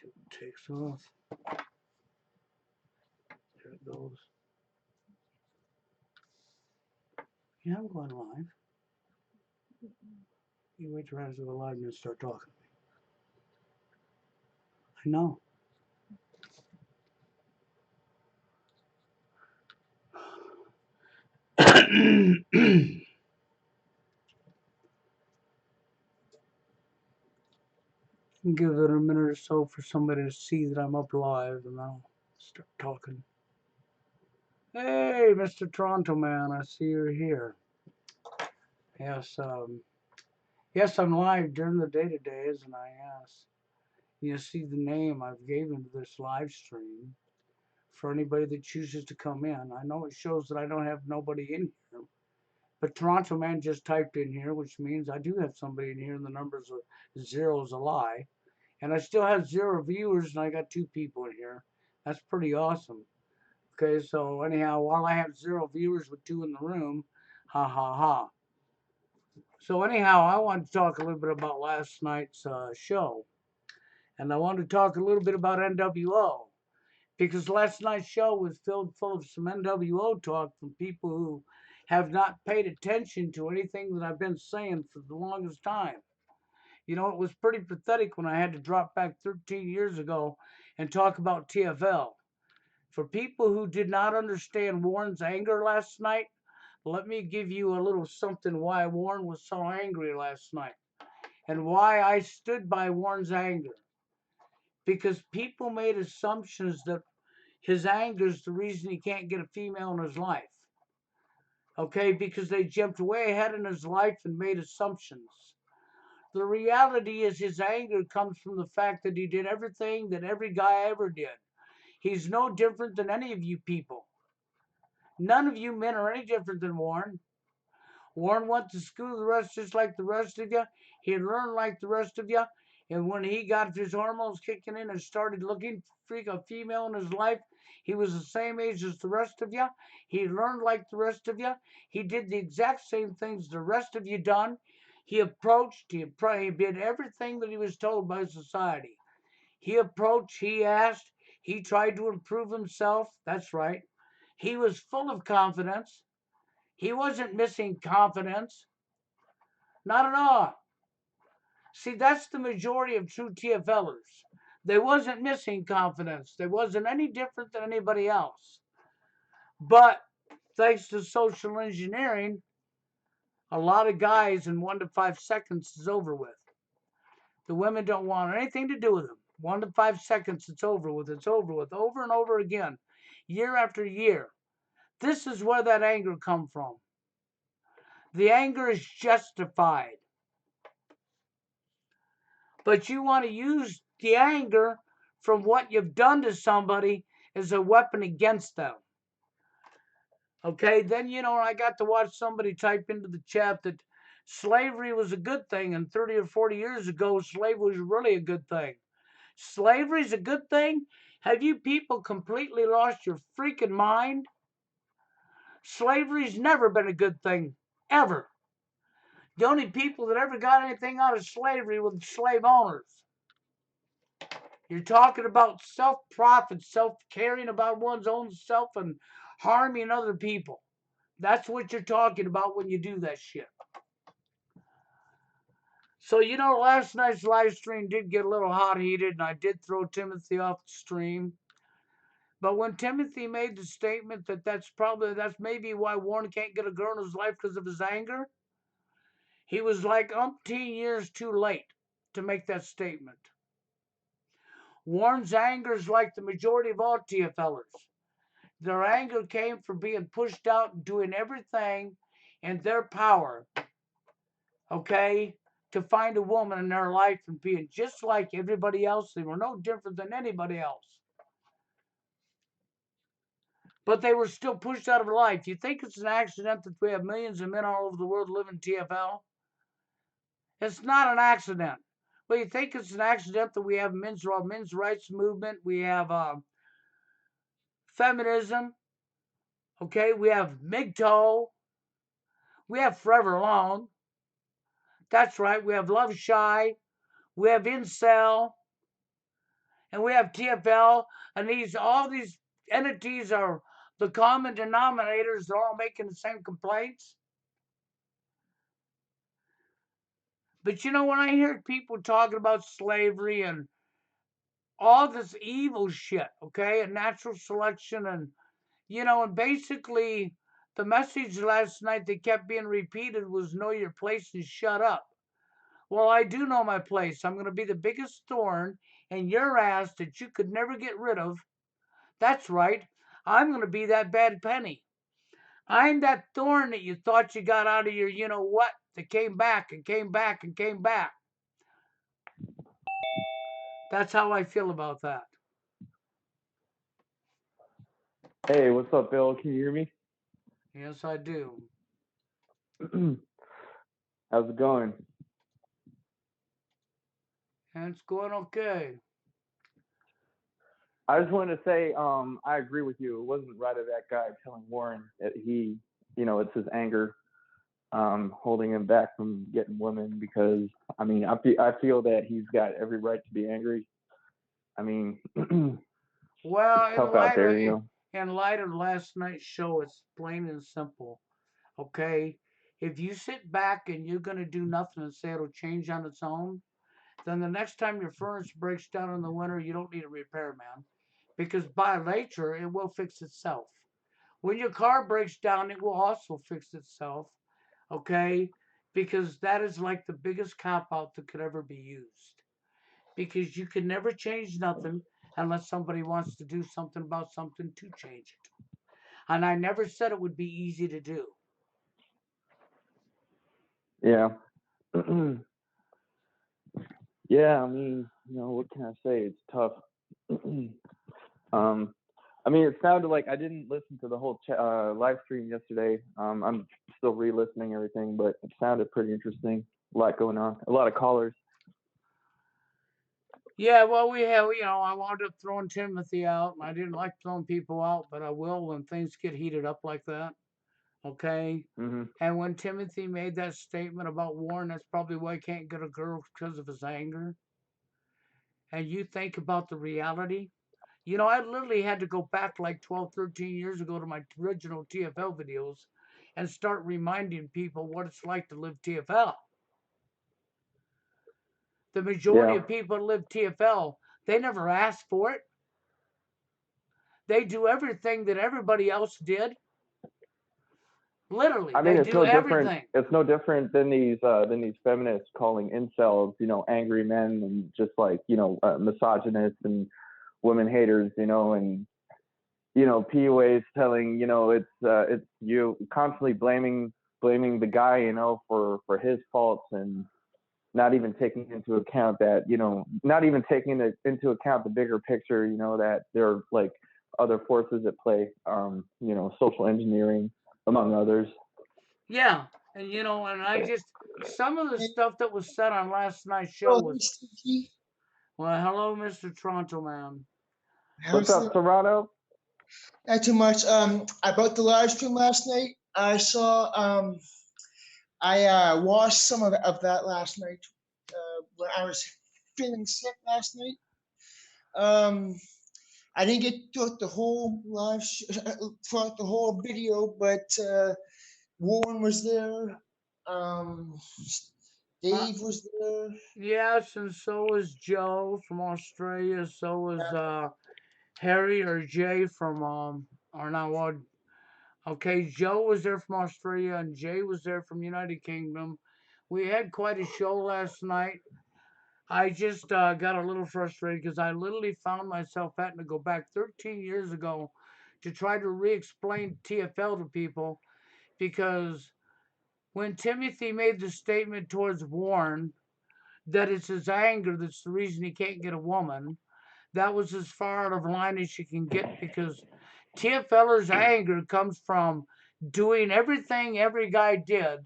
It takes off. There it goes. Yeah, I'm going live. You wait till I go live and start talking. I know. Give it a minute or so for somebody to see that I'm up live, and I'll start talking. Hey, Mr. Toronto Man, I see you're here. Yes, yes, I'm live during the day today, isn't I? Yes. You see the name I've given to this live stream for anybody that chooses to come in. I know it shows that I don't have nobody in here, but Toronto Man just typed in here, which means I do have somebody in here, and the numbers of zero is a lie. And I still have 0 viewers, and I got 2 people in here. That's pretty awesome. Okay, so anyhow, while I have 0 viewers with 2 in the room, ha ha ha. So anyhow, I want to talk a little bit about last night's show. And I want to talk a little bit about NWO. Because last night's show was filled full of some NWO talk from people who have not paid attention to anything that I've been saying for the longest time. You know, it was pretty pathetic when I had to drop back 13 years ago and talk about TFL. For people who did not understand Warren's anger last night, let me give you a little something why Warren was so angry last night and why I stood by Warren's anger. Because people made assumptions that his anger is the reason he can't get a female in his life. Okay, because they jumped way ahead in his life and made assumptions. The reality is his anger comes from the fact that he did everything that every guy ever did. He's no different than any of you people. None of you men are any different than Warren. Warren went to school the rest just like the rest of you. He learned like the rest of you. And when he got his hormones kicking in and started looking for a female in his life, he was the same age as the rest of you. He learned like the rest of you. He did the exact same things the rest of you done. He approached, he did everything that he was told by society. He approached, he asked, he tried to improve himself. That's right. He was full of confidence. He wasn't missing confidence. Not at all. See, that's the majority of true TFLers. They wasn't missing confidence. They wasn't any different than anybody else. But thanks to social engineering, a lot of guys in 1 to 5 seconds is over with. The women don't want anything to do with them. 1 to 5 seconds, it's over with. It's over with. Over and over again, year after year. This is where that anger come from. The anger is justified. But you want to use the anger from what you've done to somebody as a weapon against them. Okay, then, I got to watch somebody type into the chat that slavery was a good thing, and 30 or 40 years ago, slavery was really a good thing. Slavery is a good thing? Have you people completely lost your freaking mind? Slavery's never been a good thing, ever. The only people that ever got anything out of slavery were the slave owners. You're talking about self-profit, self-caring about one's own self and harming other people. That's what you're talking about when you do that shit. So, last night's live stream did get a little hot-heated, and I did throw Timothy off the stream. But when Timothy made the statement that that's maybe why Warren can't get a girl in his life because of his anger, he was like umpteen years too late to make that statement. Warren's anger is like the majority of all TFLers. Their anger came from being pushed out and doing everything in their power, okay, to find a woman in their life and being just like everybody else. They were no different than anybody else. But they were still pushed out of life. You think it's an accident that we have millions of men all over the world living TFL? It's not an accident. Well, you think it's an accident that we have men's rights movement, we have feminism, okay, we have MGTOW, we have Forever Alone. That's right, we have Love Shy, we have Incel, and we have TFL, and all these entities are the common denominators. They're all making the same complaints. But you know, when I hear people talking about slavery and all this evil shit, okay, and natural selection, and and basically the message last night that kept being repeated was know your place and shut up. Well, I do know my place. I'm going to be the biggest thorn in your ass that you could never get rid of. That's right. I'm going to be that bad penny. I'm that thorn that you thought you got out of your, you know what, that came back and came back and came back. That's how I feel about that. Hey, what's up, Bill? Can you hear me? Yes, I do. How's it going? And it's going okay. I just wanted to say, I agree with you. It wasn't right of that guy telling Warren that it's his anger, holding him back from getting women because, I mean, I feel that he's got every right to be angry. I mean, it's Well, tough out there, you know? in light of last night's show, it's plain and simple. Okay? If you sit back and you're going to do nothing and say it'll change on its own, then the next time your furnace breaks down in the winter, you don't need a repairman because by nature it will fix itself. When your car breaks down, it will also fix itself. Okay? Because that is like the biggest cop out that could ever be used. Because you can never change nothing unless somebody wants to do something about something to change it. And I never said it would be easy to do. Yeah. Yeah, I mean, what can I say? It's tough. um, I mean, it sounded like I didn't listen to the whole live stream yesterday. I'm still re-listening everything, but it sounded pretty interesting. A lot going on. A lot of callers. Yeah, well, I wound up throwing Timothy out. I didn't like throwing people out, but I will when things get heated up like that. Okay? Hmm. And when Timothy made that statement about Warren, that's probably why he can't get a girl because of his anger. And you think about the reality. I literally had to go back like 12, 13 years ago to my original TFL videos and start reminding people what it's like to live TFL. The majority Yeah. of people that live TFL, they never asked for it. They do everything that everybody else did. Literally, I mean, they it's do no different. everything. It's no different than these feminists calling incels, angry men and just like misogynists and women haters, and PUAs telling it's you constantly blaming the guy, for his faults and not even taking into account that not even taking into account the bigger picture, that there are like other forces at play, social engineering among others. Yeah, and I just some of the Hey, stuff that was said on last night's show hello, was Stevie. well, hello, Mr. Toronto man. What's How's up, the Toronto? not too much. About the live stream last night, I saw I watched some of that last night when I was feeling sick last night. Um, I didn't get throughout the whole throughout the whole video, but Warren was there. Um, Uh, Dave was there. yes, and so was Joe from Australia. So was Harry or Jay from or not what? Okay, Joe was there from Australia and Jay was there from United Kingdom. We had quite a show last night. I just got a little frustrated because I literally found myself having to go back 13 years ago to try to re-explain TFL to people because when Timothy made the statement towards Warren that it's his anger that's the reason he can't get a woman, that was as far out of line as you can get because TFLer's anger comes from doing everything every guy did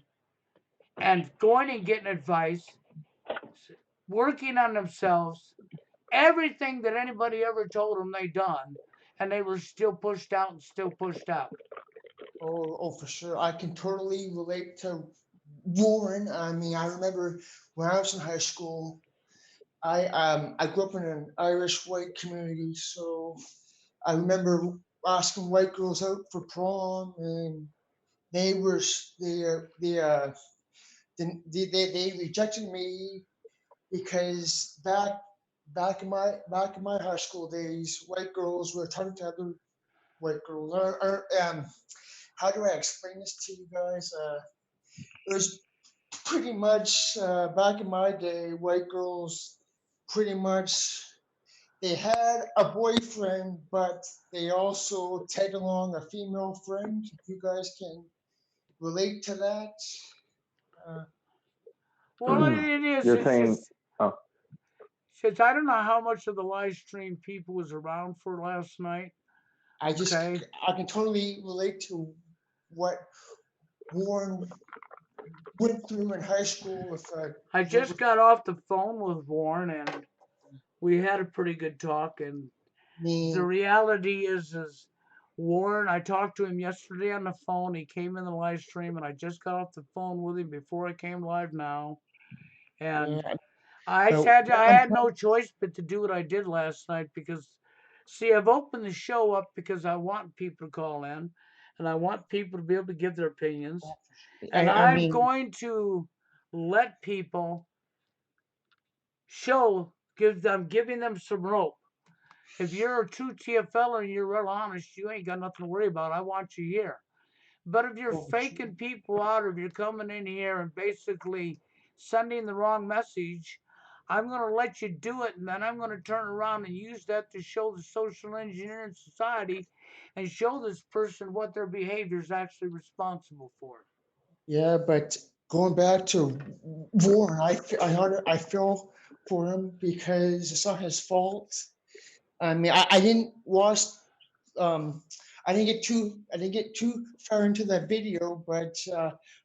and going and getting advice, working on themselves, everything that anybody ever told them they done, and they were still pushed out and still pushed out. Oh, for sure. I can totally relate to Warren. I mean, I remember when I was in high school, I grew up in an Irish white community, so I remember asking white girls out for prom, and they were they rejected me because back in my high school days, white girls were talking to other white girls. How do I explain this to you guys? It was pretty much back in my day, white girls pretty much they had a boyfriend, but they also tagged along a female friend. If you guys can relate to that, uh, Well, it is. You're It's saying, just oh, since I don't know how much of the live stream people was around for last night. Okay. I can totally relate to what Warren went through in high school with I just got off the phone with Warren and we had a pretty good talk. And me. the reality is Warren, I talked to him yesterday on the phone. He came in the live stream and I just got off the phone with him before I came live now. And Yeah, I had no choice but to do what I did last night because see, I've opened the show up because I want people to call in and I want people to be able to give their opinions. And I I'm mean, going to let people I'm giving them some rope. If you're a true TFL and you're real honest, you ain't got nothing to worry about. I want you here. But if you're oh, faking people out, or if you're coming in here and basically sending the wrong message, I'm going to let you do it, and then I'm going to turn around and use that to show the social engineering society and show this person what their behavior is actually responsible for. yeah, but going back to Warren, I feel for him because it's not his fault. I mean, I didn't watch. Um, I didn't get too far into that video, but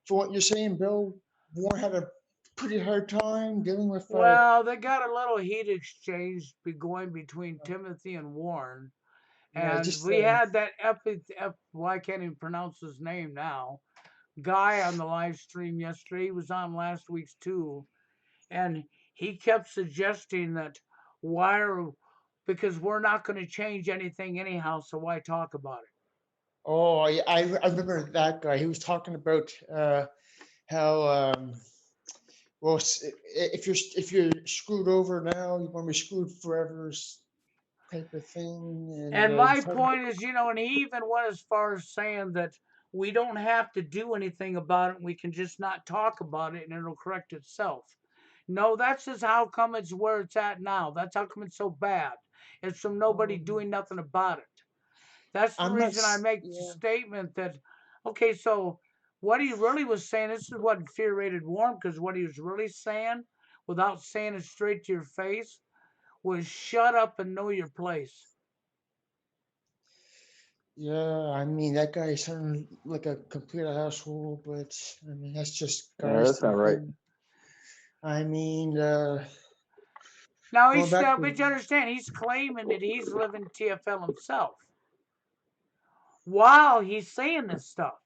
for what you're saying, Bill, Warren had a pretty hard time dealing with. Well, they got a little heat exchange going between Timothy and Warren. Yeah, And just we had that well, I can't even pronounce his name now, guy on the live stream yesterday. He was on last week's too. And he kept suggesting that why are, because we're not going to change anything anyhow, so why talk about it? oh, I remember that guy. He was talking about how well, if you're screwed over now, you're going to be screwed forever, type of thing. And And my point is, and he even went as far as saying that we don't have to do anything about it. We can just not talk about it and it'll correct itself. No, that's just how come it's where it's at now. That's how come it's so bad. It's from nobody doing nothing about it. That's the I'm not. reason I make the Yeah, statement that, okay, so what he really was saying, this is what infuriated Warren, because what he was really saying, without saying it straight to your face, was shut up and know your place. yeah. I mean, that guy sounded like a complete asshole, but I mean, that's just yeah, guys that's not right. thinking. I mean, Now going he's back but you to. understand he's claiming that he's living TFL himself while he's saying this stuff.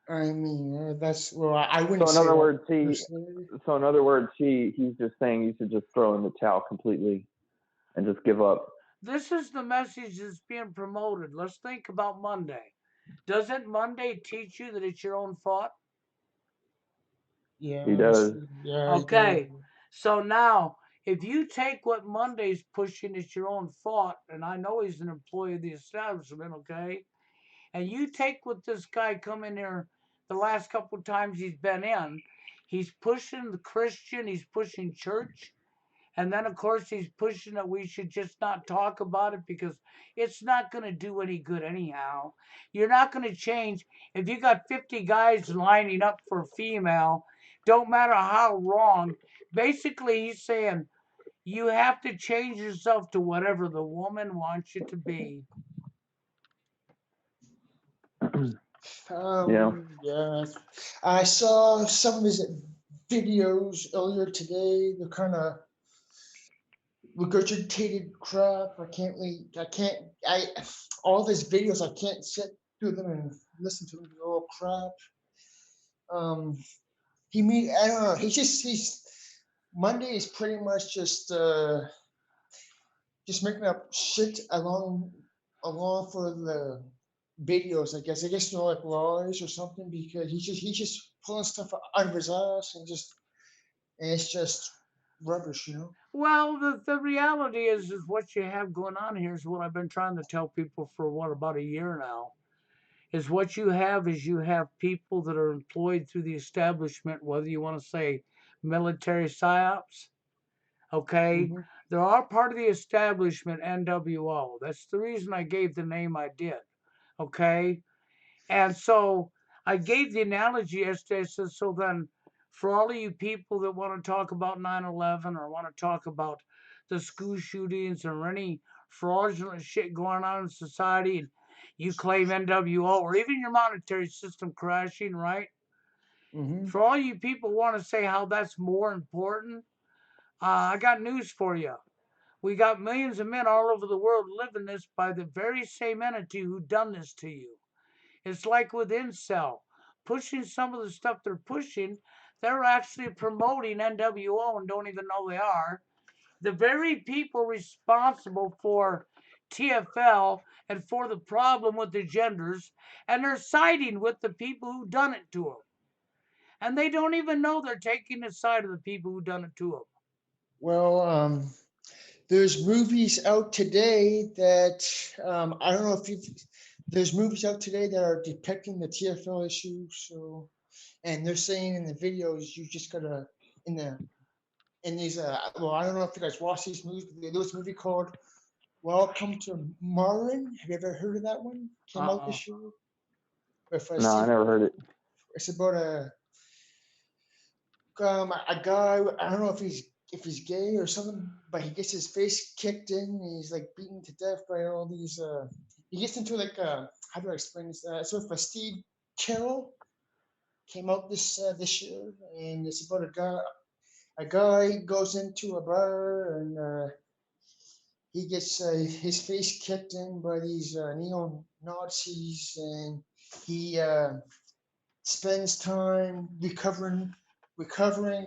I mean, that's well. I wouldn't So in say other that words, personally. he's just saying you should just throw in the towel completely and just give up. This is the message that's being promoted. Let's think about Monday. Doesn't Monday teach you that it's your own fault? Yeah, He does. yeah, I do. Okay. So now, if you take what Monday's pushing, it's your own fault, and I know he's an employee of the establishment, okay? And you take what this guy come in here the last couple of times he's been in, he's pushing the Christian, he's pushing church, and then of course he's pushing that we should just not talk about it because it's not going to do any good anyhow. You're not going to change if you got 50 guys lining up for a female, don't matter how wrong. Basically, he's saying you have to change yourself to whatever the woman wants you to be. Yeah. Yeah, I saw some of his videos earlier today. They're kind of regurgitated crap. All of his videos, I can't sit through them and listen to them. They're all crap. I don't know. He's Monday is pretty much just making up shit along for the videos. I guess they're like lies or something because he's just pulling stuff out of his ass and it's just rubbish, you know. Well, the reality is what you have going on here is what I've been trying to tell people for what, about a year now. Is what you have people that are employed through the establishment, whether you want to say military psyops, okay? Hmm. There are part of the establishment, NWO. That's the reason I gave the name I did, okay? And so I gave the analogy yesterday. So then, for all of you people that want to talk about 9/11 or want to talk about the school shootings or any fraudulent shit going on in society, and you claim NWO or even your monetary system crashing, right? Hmm. For all you people want to say how that's more important, I got news for you. We got millions of men all over the world living this by the very same entity who done this to you. It's like with Incel, pushing some of the stuff they're pushing, they're actually promoting NWO and don't even know they are. The very people responsible for TFL and for the problem with the genders, and they're siding with the people who done it to them. And they don't even know they're taking the side of the people who done it to them. Well, there's movies out today that I don't know if you there's movies out today that are depicting the TFL issue. So, and they're saying in the videos you just gotta in the in these well, I don't know if you guys watch these movies, but there was a movie called Welcome to Marin. Have you ever heard of that one? Came out Uh-uh. this year with No, I Steve. never heard it. It's about a guy. I don't know if he's gay or something, but he gets his face kicked in. And he's like beaten to death by all these. He gets into like how do I explain this? So if Steve Carroll came out this year, and it's about a guy. A guy goes into a bar and he gets his face kicked in by these neo Nazis, and he spends time recovering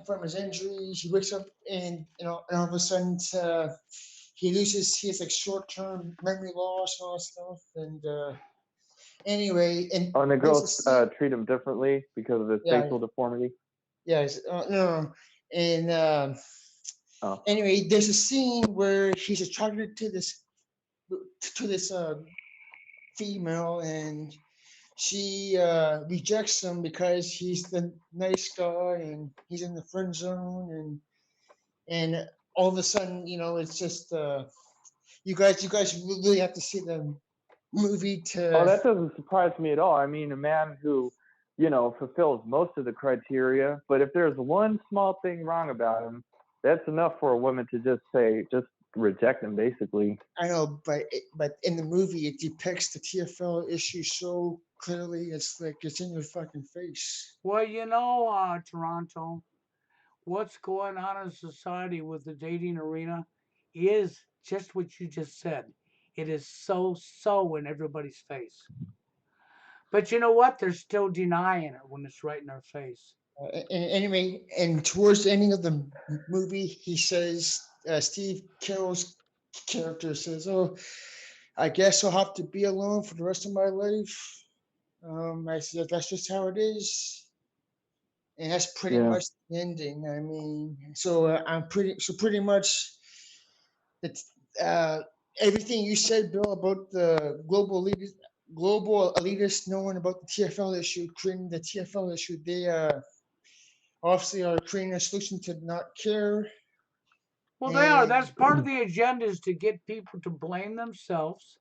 from his injuries. He wakes up and and all of a sudden he has like short term memory loss and all that stuff. And anyway, and Oh, and the there's a girls scene. treat him differently because of his Yeah, facial deformity. yeah, no, and Oh, anyway, there's a scene where he's attracted to this female, and she rejects him because he's the nice guy and he's in the friend zone, and all of a sudden, it's just you guys really have to see the movie oh, to. that doesn't surprise me at all. I mean, a man who, fulfills most of the criteria, but if there's one small thing wrong about him, that's enough for a woman to just reject him, basically. I know, but in the movie it depicts the TFL issue so clearly. It's like it's in your fucking face. Well, Toronto, what's going on in society with the dating arena is just what you just said. It is so in everybody's face. But you know what? They're still denying it when it's right in their face. Anyway, and towards the ending of the movie, he says, Steve Carroll's character says, "Oh, I guess I'll have to be alone for the rest of my life." I said, "That's just how it is," and that's pretty Yeah. much the ending. I mean, so pretty much that everything you said, Bill, about the global elitists knowing about the TFL issue, creating the TFL issue, they obviously are creating a solution to not care. Well, they are. And That's part of the agenda is to get people to blame themselves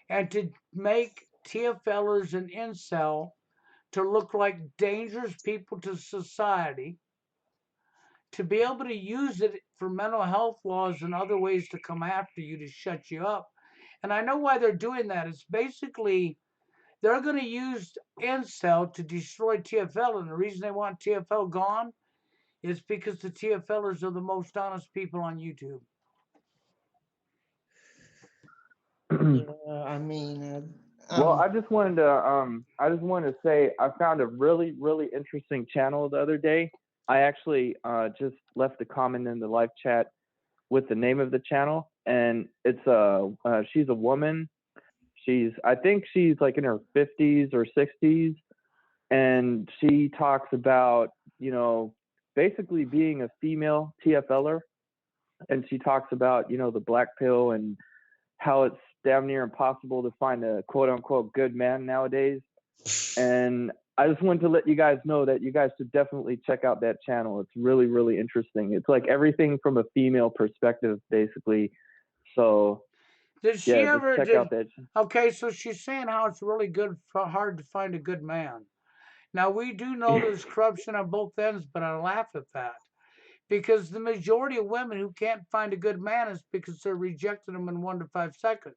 and to make TFLers and incel to look like dangerous people to society, to be able to use it for mental health laws and other ways to come after you to shut you up. And I know why they're doing that. It's basically they're going to use incel to destroy TFL, and the reason they want TFL gone is because the TFLers are the most honest people on YouTube. yeah, I mean, Well, I just wanted to say I found a really, really interesting channel the other day. I actually just left a comment in the live chat with the name of the channel, and it's she's a woman. I think she's like in her 50s or 60s, and she talks about, basically being a female TFLer, and she talks about, the black pill and how it's damn near impossible to find a quote unquote good man nowadays. And I just wanted to let you guys know that you guys should definitely check out that channel. It's really, really interesting. It's like everything from a female perspective, basically. So Did she yeah, ever? just check out that. Okay, so she's saying how it's really hard to find a good man. Now we do know there's corruption on both ends, but I laugh at that because the majority of women who can't find a good man is because they're rejecting them in 1 to 5 seconds.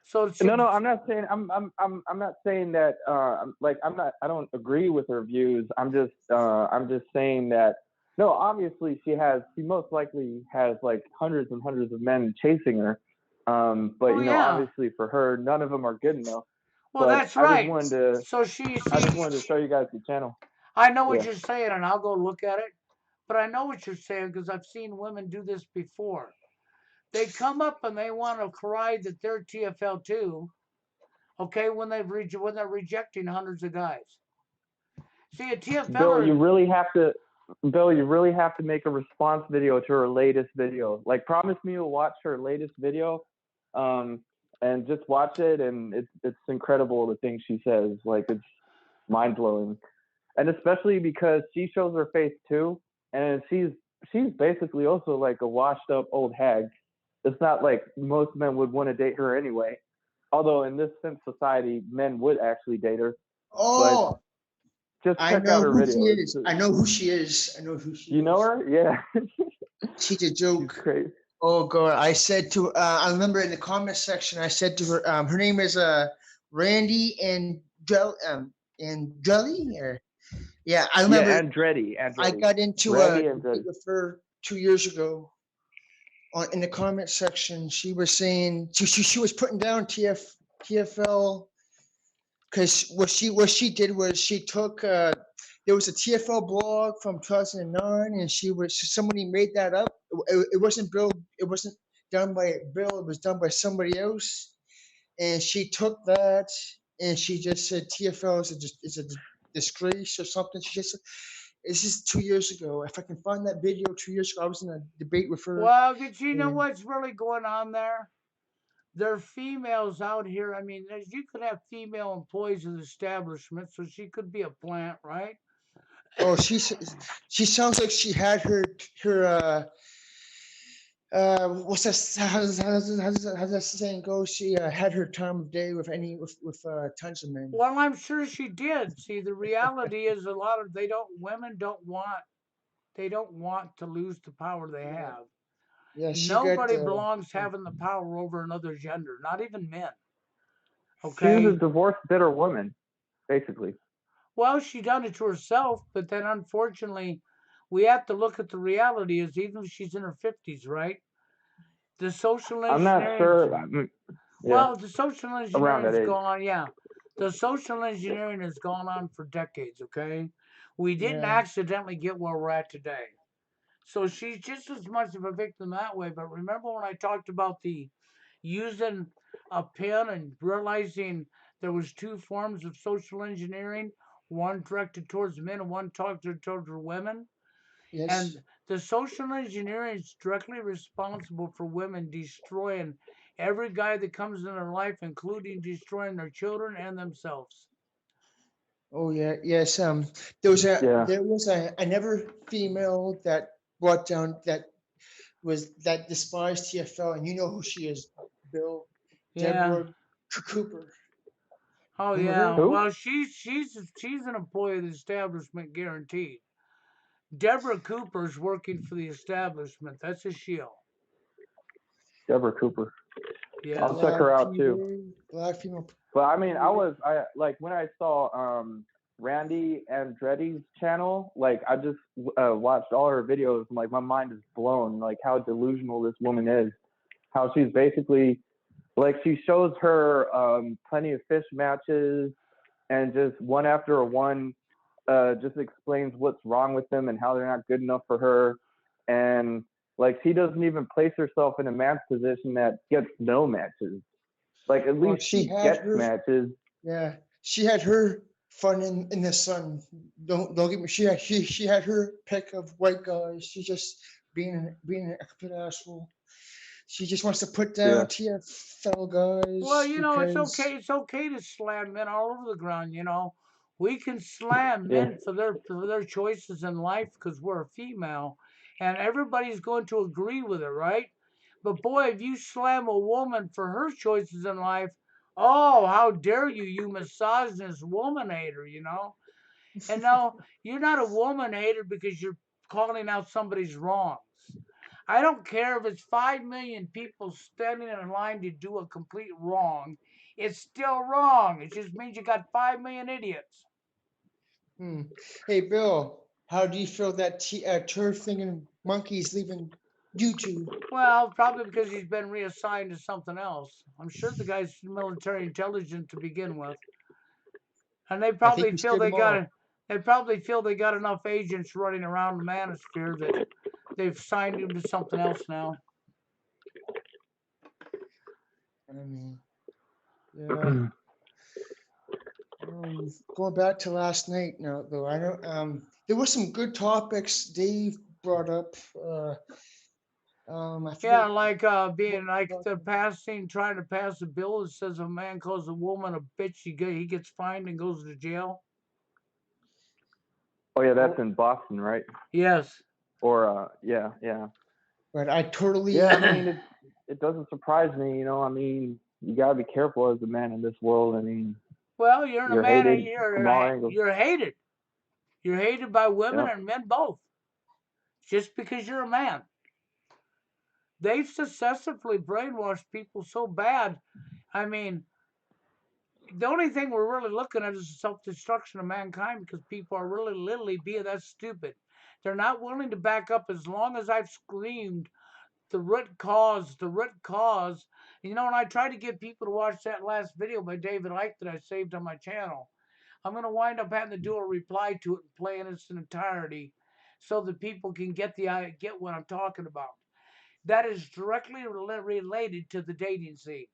So No, I'm not saying I'm not saying that I don't agree with her views. I'm just saying that no, obviously she most likely has like hundreds and hundreds of men chasing her. But obviously for her, none of them are good enough. Well, but that's right. I just wanted to show you guys the channel. I know what you're saying, and I'll go look at it. But I know what you're saying because I've seen women do this before. They come up and they want to cry that they're TFL too. Okay, when they're rejecting hundreds of guys. See, a TFL. Bill, you really have to make a response video to her latest video. Like, promise me you'll watch her latest video, and just watch it, and it's incredible the things she says. Like, it's mind blowing, and especially because she shows her face too, and she's basically also like a washed up old hag. It's not like most men would want to date her anyway. Although in this society, men would actually date her. Oh, just check out her video. I know who she is. You know her? Yeah. She's a joke. She's crazy. Oh God! I said to I remember in the comment section, I said to her, her name is Randy Andretti, or yeah, I remember. Yeah, Andretti. I got into with her 2 years ago. In the comment section, she was saying she was putting down TFL because what she did was she took there was a TFL blog from 2009, and somebody made that up. It wasn't Bill. It wasn't done by Bill. It was done by somebody else, and she took that and she just said TFL is a disgrace or something. She just. This is 2 years ago. If I can find that video 2 years ago, I was in a debate with her. Well, did you know what's really going on there? There are females out here. I mean, you could have female employees of the establishment, so she could be a plant, right? Oh, she sounds like she had her what's that? How does that saying go? She had her time of day with tons of men. Well, I'm sure she did. See, the reality is women don't want to lose the power they have. Yeah, nobody belongs having the power over another gender, not even men. Okay. She was a divorced, bitter woman, basically. Well, she done it to herself, but then unfortunately, we have to look at the reality is even if she's in her 50s, right? The social engineering. I'm not sure. Well, the social engineering has gone on. Yeah, the social engineering has gone on for decades. Okay, we didn't accidentally get where we're at today. So she's just as much of a victim that way. But remember when I talked about the using a pen and realizing there was 2 forms of social engineering, one directed towards men and one directed towards women? Yes. And the social engineering is directly responsible for women destroying every guy that comes in their life, including destroying their children and themselves. Oh yeah, yes. There was another female that brought down that despised TFL, and you know who she is, Bill. Yeah. Deborah Cooper. Oh yeah. Well, she's an employee of the establishment, guaranteed. Deborah Cooper's working for the establishment. That's a shield. Deborah Cooper. Yeah. I'll check her out too. Black female. But I mean, when I saw Randy Andretti's channel, like I just watched all her videos, and like my mind is blown, like how delusional this woman is. How she's basically like she shows her plenty of fish matches, and just one after one, just explains what's wrong with them and how they're not good enough for her. And like she doesn't even place herself in a man's position that gets no matches. Like at Well, least she she had gets her, matches. yeah, she had her fun in the sun. Don't get me. She had her pick of white guys. She just being a complete asshole. She just wants to put Yeah. down TFL Well, guys because it's okay to slam men all over the ground, We can slam Yeah. men for their choices in life because we're a female, and everybody's going to agree with it, right? But boy, if you slam a woman for her choices in life, oh, how dare you, you misogynist woman hater. And no, you're not a woman hater because you're calling out somebody's wrongs. I don't care if it's 5 million people standing in line to do a complete wrong. It's still wrong. It just means you got 5 million idiots. Hmm. Hey, Bill, how do you feel that turd thinking monkey's leaving YouTube? Well, probably because he's been reassigned to something else. I'm sure the guy's military intelligent to begin with. And I think we scared them off. they probably feel they got enough agents running around the manosphere that they've signed him to something else now. I mean, yeah. Going back to last night now, though, I know there were some good topics Dave brought up. I Yeah, forget like what being like we're the talking passing, trying to pass a bill that says a man calls a woman a bitch, he gets fined and goes to jail. Oh yeah, that's about. in Boston, right? Yes. Or yeah. But I Yeah, totally, I mean it doesn't surprise me, I mean, you gotta be careful as a man in this world. I mean, Well, you're a you're man. hated from all angles. You're hated. You're hated by women Yep. and men both, just because you're a man. They've successfully brainwashed people so bad. I mean, the only thing we're really looking at is the self-destruction of mankind because people are really literally being that stupid. They're not willing to back up as long as I've screamed the root cause, the root cause. And I tried to get people to watch that last video by David Icke that I saved on my channel. I'm going to wind up having to do a reply to it and play in its entirety so that people can get what I'm talking about. That is directly related to the dating scene.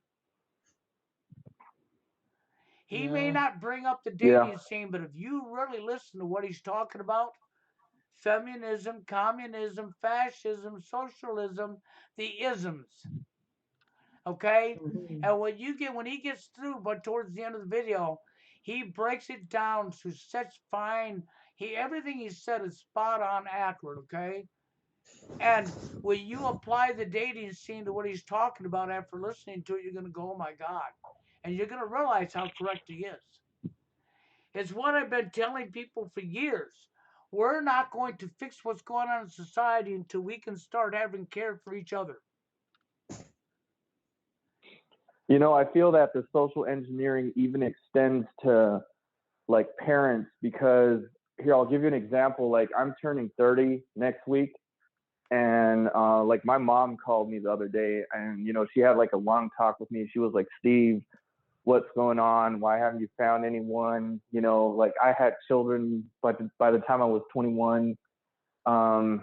He may yeah. not bring up the Yeah. dating scene, but if you really listen to what he's talking about, feminism, communism, fascism, socialism, the isms. Okay? Mhm. And when he gets through, but towards the end of the video, he breaks it down to such fine everything he said is spot on accurate, okay? And when you apply the dating scene to what he's talking about after listening to it, you're gonna go, oh my God. And you're gonna realize how correct he is. It's what I've been telling people for years. We're not going to fix what's going on in society until we can start having care for each other. I feel that the social engineering even extends to like parents because here, I'll give you an example. Like I'm turning 30 next week, and like my mom called me the other day, and she had like a long talk with me. She was like, Steve, what's going on? Why haven't you found anyone? Like I had children, but by the time I was 21, I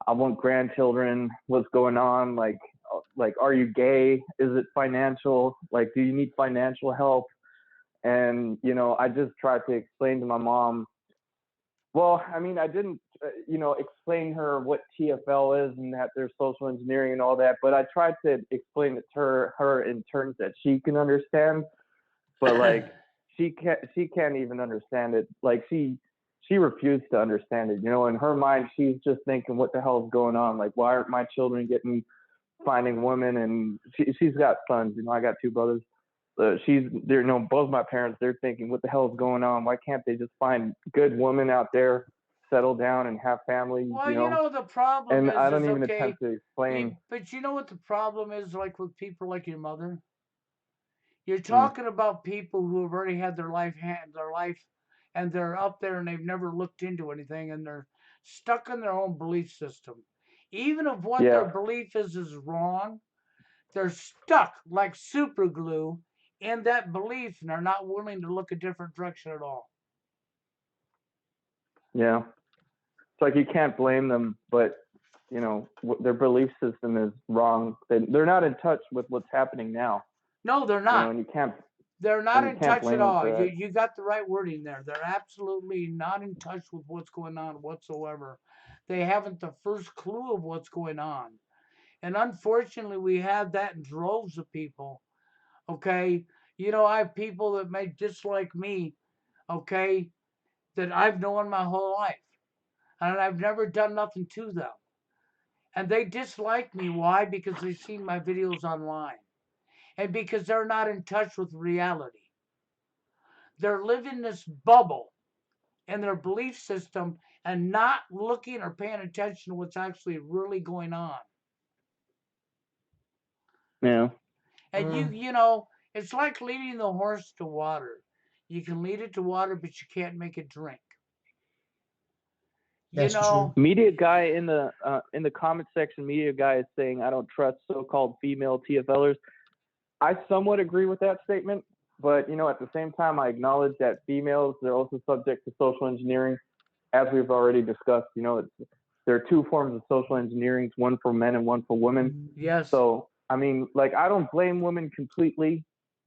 want grandchildren. What's going on? Like, are you gay? Is it financial? Like, do you need financial help? And I just tried to explain to my mom. Well, I mean, I didn't, explain her what TFL is and that there's social engineering and all that, but I tried to explain it to her in terms that she can understand. But like, she can't even understand it. Like she refused to understand it. In her mind, she's just thinking, what the hell is going on? Like, why aren't my children finding women? And she's got sons. I got two brothers. Both my parents, they're thinking, what the hell is going on? Why can't they just find good women out there, settle down and have families, Well, the problem And I is don't even okay. attempt to explain. But you know what the problem is, like with people like your mother? You're Mm, talking about people who have already had their life, and they're up there and they've never looked into anything, and they're stuck in their own belief system. Even if what their yeah. belief is wrong, they're stuck like super glue in that belief, and they're not willing to look a different direction at all. Yeah. It's like you can't blame them, but you know their belief system is wrong. They're not in touch with what's happening now. No, they're You know, not. and you can't They're not in touch at blame them all. for that. You got the right wording there. They're absolutely not in touch with what's going on whatsoever. They haven't the first clue of what's going on. And unfortunately, we have that in droves of people. Okay. I have people that may dislike me, okay, that I've known my whole life. And I've never done nothing to them. And they dislike me. Why? Because they've seen my videos online. And because they're not in touch with reality. They're living this bubble in their belief system and not looking or paying attention to what's actually really going on. Yeah. And it's like leading the horse to water. You can lead it to water, but you can't make it drink. That's true. Media guy in the comment section, media guy is saying, I don't trust so-called female TFLers. I somewhat agree with that statement, but at the same time, I acknowledge that females, they're also subject to social engineering, as we've already discussed. There are two forms of social engineering, one for men and one for women. Yes. So I mean, like, I don't blame women completely,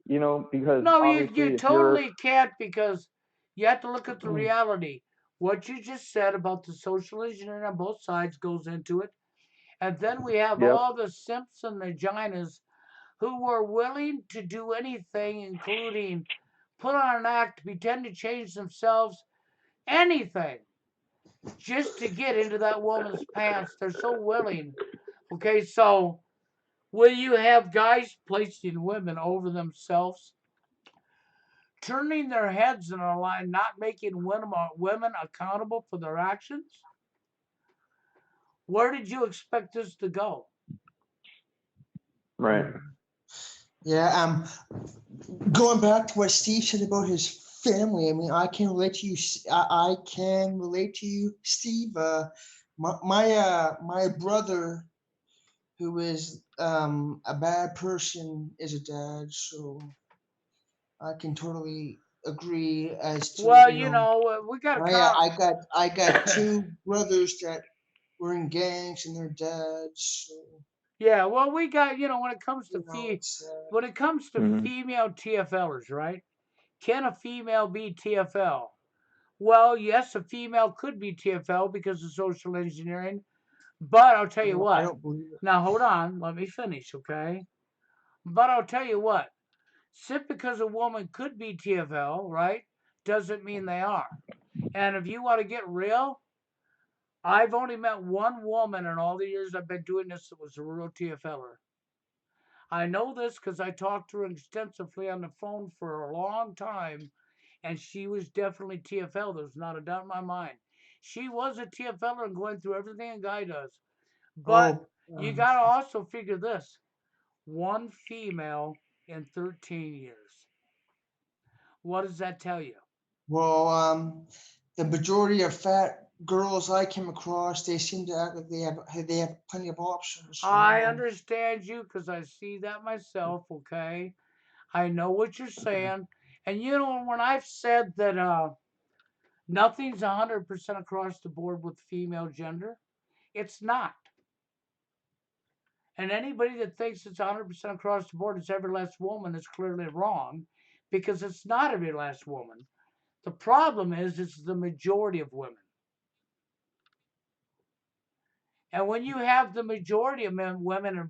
because No, obviously you if totally can't, because you have to look at the reality. What you just said about the social engineering on both sides goes into it. And then we have Yep. all the simps and vaginas who were willing to do anything, including put on an act, pretend to change themselves, anything, just to get into that woman's pants. They're so willing. Okay, so will you have guys placing women over themselves, turning their heads in a line, not making women accountable for their actions? Where did you expect this to go? Right. Yeah. Going back to what Steve said about his family, I mean, I can relate to you. I can relate to you, Steve. My brother, who is a bad person, is a dad, so I can totally agree as to Well, we got to cut out. I got two brothers that were in gangs and their dads. So, Yeah, well, we got, when it comes to Mhm. female TFLers, right? Can a female be TFL? Well, yes, a female could be TFL because of social engineering, but I'll tell you I what. don't believe it. Now, hold on, let me finish, okay? But I'll tell you what. Simply because a woman could be TFL, right, doesn't mean they are. And if you want to get real, I've only met one woman in all the years I've been doing this that was a real TFLer. I know this because I talked to her extensively on the phone for a long time, and she was definitely TFL. There's not a doubt in my mind. She was a TFLer and going through everything a guy does. But Oh, you got to also figure this: one female in 13 years. What does that tell you? well, the majority of fat girls I came across, they seem to act like they have plenty of options. I understand you because I see that myself, okay? I know what you're saying. And when I've said that nothing's 100% across the board with female gender, it's not. And anybody that thinks it's 100% across the board, it's every last woman, is clearly wrong, because it's not every last woman. The problem is it's the majority of women. And when you have the majority of women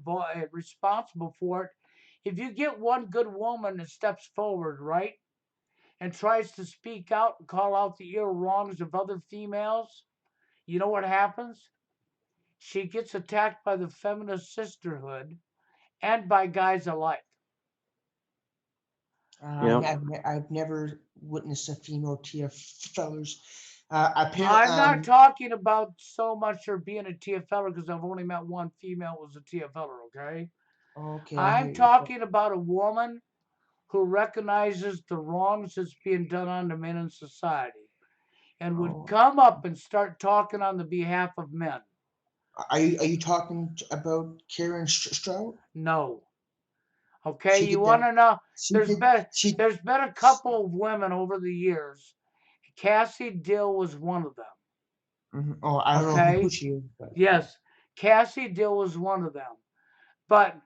responsible for it, if you get one good woman that steps forward, right, and tries to speak out and call out the ill wrongs of other females, you know what happens? She gets attacked by the feminist sisterhood and by guys alike. I've never witnessed a female TFLers. I'm not talking about so much her being a TFLer because I've only met one female who was a TFLer, okay? Okay. I'm talking about a woman who recognizes the wrongs that's being done on the men in society and would come up and start talking on the behalf of men. Are you talking about Karen Stroud? No. Okay, you want to know? There's been a couple of women over the years. Cassie Dill was one of them. Oh, I don't know Okay? who she is, but Yes, Cassie Dill was one of them. But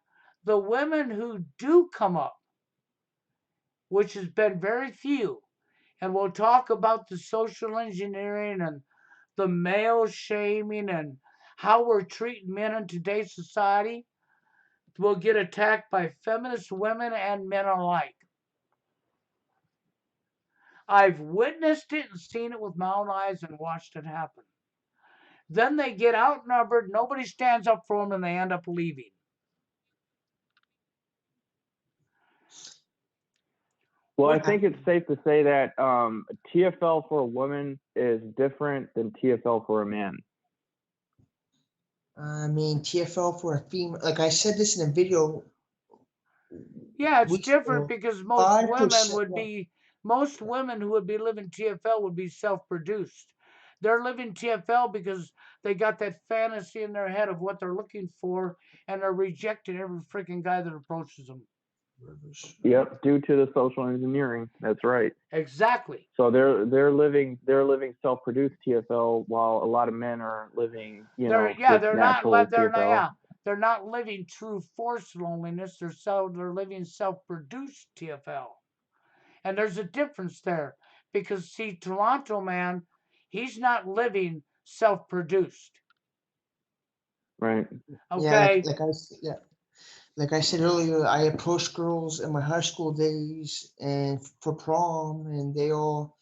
the women who do come up, which has been very few, and we'll talk about the social engineering and the male shaming and how we're treating men in today's society, will get attacked by feminist women and men alike. I've witnessed it and seen it with my own eyes and watched it happen. Then they get outnumbered, nobody stands up for them, and they end up leaving. Well, I What? think it's safe to say that TFL for a woman is different than TFL for a man. I mean, TFL for a female, like I said this in a video Yeah, it's weeks different ago, because most women 5%, would yeah. be, most women who would be living TFL would be self-produced. They're living TFL because they got that fantasy in their head of what they're looking for, and they're rejecting every freaking guy that approaches them. Yep, due to the social engineering. That's right. Exactly. So they're living self-produced TFL while a lot of men are living, They're just they're not natural they're not TFL. yeah they're not living true forced loneliness. They're living self-produced TFL. And there's a difference there because, see, Toronto man, he's not living self produced. Right. Yeah, Okay? yeah, like I said earlier, I approached girls in my high school days and for prom, and they all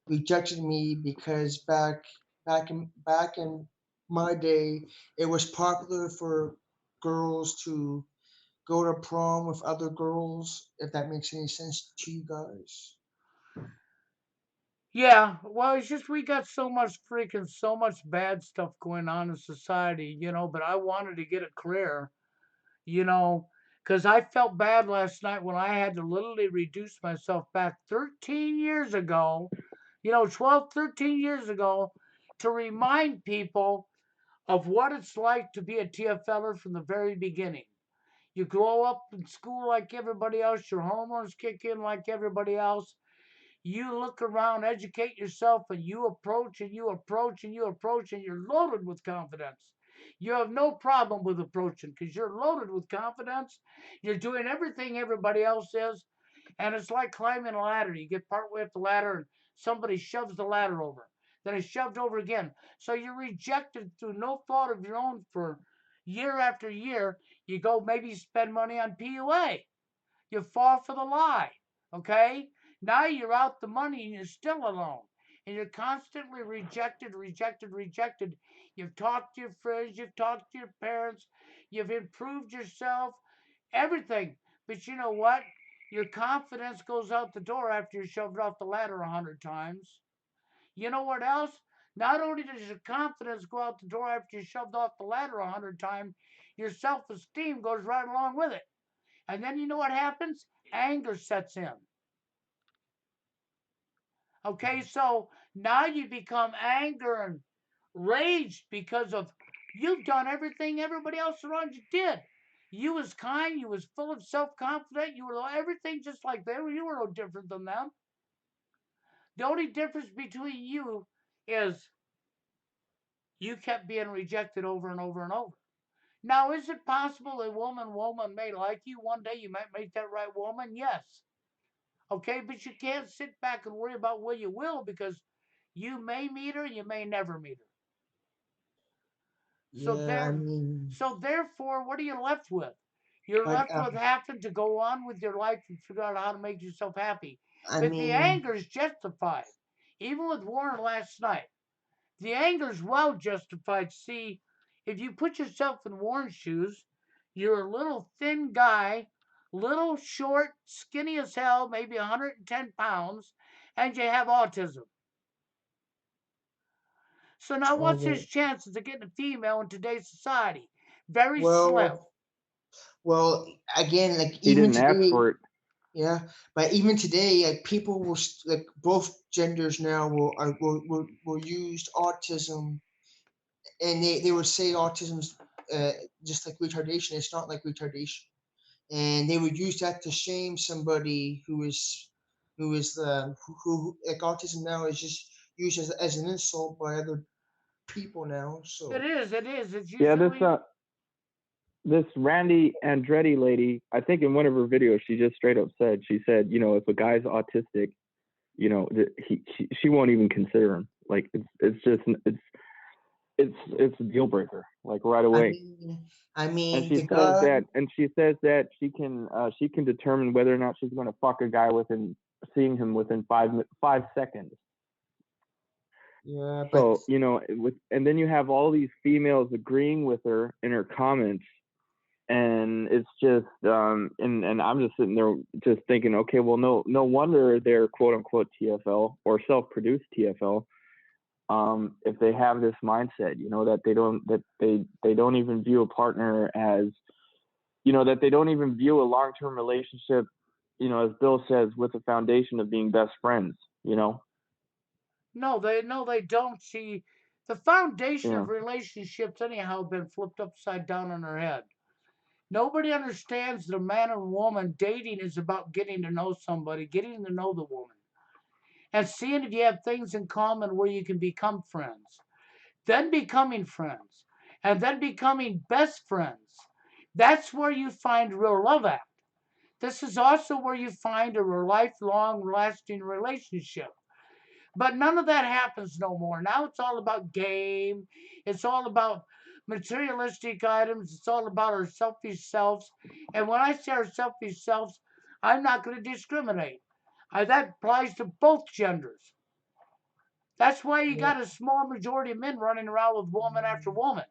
rejected me because back in my day, it was popular for girls to go to prom with other girls, if that makes any sense to you guys. Yeah, well, it's just we got so much bad stuff going on in society, but I wanted to get it clear, you know, because I felt bad last night when I had to literally reduce myself back 13 years ago, 12, 13 years ago, to remind people of what it's like to be a TFLer from the very beginning. You grow up in school like everybody else, your hormones kick in like everybody else. You look around, educate yourself, and you approach and you approach and you approach, and you're loaded with confidence. You have no problem with approaching because you're loaded with confidence. You're doing everything everybody else is, and it's like climbing a ladder. You get partway up the ladder, and somebody shoves the ladder over. Then it's shoved over again. So you're rejected through no fault of your own for year after year. You go maybe spend money on PUA. You fall for the lie. Okay? Now you're out the money and you're still alone. And you're constantly rejected, rejected, rejected. You've talked to your friends, you've talked to your parents, you've improved yourself, everything. But you know what? Your confidence goes out the door after you're shoved off the ladder 100 times. You know what else? Not only does your confidence go out the door after you're shoved off the ladder 100 times, your self esteem goes right along with it. And then you know what happens? Anger sets in. Okay, so now you become anger and rage because of you've done everything everybody else around you did. You was kind, you was full of self-confidence, you were everything just like they were. You were no different than them. The only difference between you is you kept being rejected over and over and over. Now, is it possible a woman may like you one day? You might make that right woman. Yes. Okay, but you can't sit back and worry about where you will because you may meet her, you may never meet her. So Yeah, I there, mean, so therefore, what are you left with? You're but left with having to go on with your life and figure out how to make yourself happy. I But the mean, anger is justified. Even with Warren last night, the anger is well justified. See, if you put yourself in Warren's shoes, you're a little thin guy, little short, skinny as hell, maybe 110 pounds, and you have autism. So now oh what's his chances of getting a female in today's society? Very slim. well, well, again, like He even didn't ask today, for it. yeah, but even today, like people will like both genders now will use autism, and they would say autism's just like retardation. It's not like retardation, and they would use that to shame somebody who is like autism now is just used as an insult by other people now. It So is. It is. It's Yeah, usually this Randy Andretti lady, I think in one of her videos, she just straight up said, she said, you know, if a guy's autistic, you know, she won't even consider him. Like it's just it's a deal breaker, like right I away. mean, And the guy. she says that she can determine whether or not she's going to fuck a guy within seeing him within 5 seconds. Yeah, but So you know, and then you have all these females agreeing with her in her comments, and it's just and I'm just sitting there just thinking, okay, well, no wonder they're quote unquote TFL or self-produced TFL, if they have this mindset, you know, that they don't even view a partner as, you know, that they don't even view a long-term relationship, you know, as Bill says, with the foundation of being best friends, you know. no, they don't see the foundation Yeah. of relationships anyhow been flipped upside down on their head. Nobody understands that a man and woman dating is about getting to know somebody, getting to know the woman, and seeing if you have things in common where you can become friends, then becoming friends, and then becoming best friends. That's where you find real love at. This is also where you find a lifelong lasting relationship. But none of that happens no more. Now it's all about game. It's all about materialistic items. It's all about our selfish selves. And when I say our selfish selves, I'm not going to discriminate. That applies to both genders. That's why you yeah, got a small majority of men running around with woman after woman.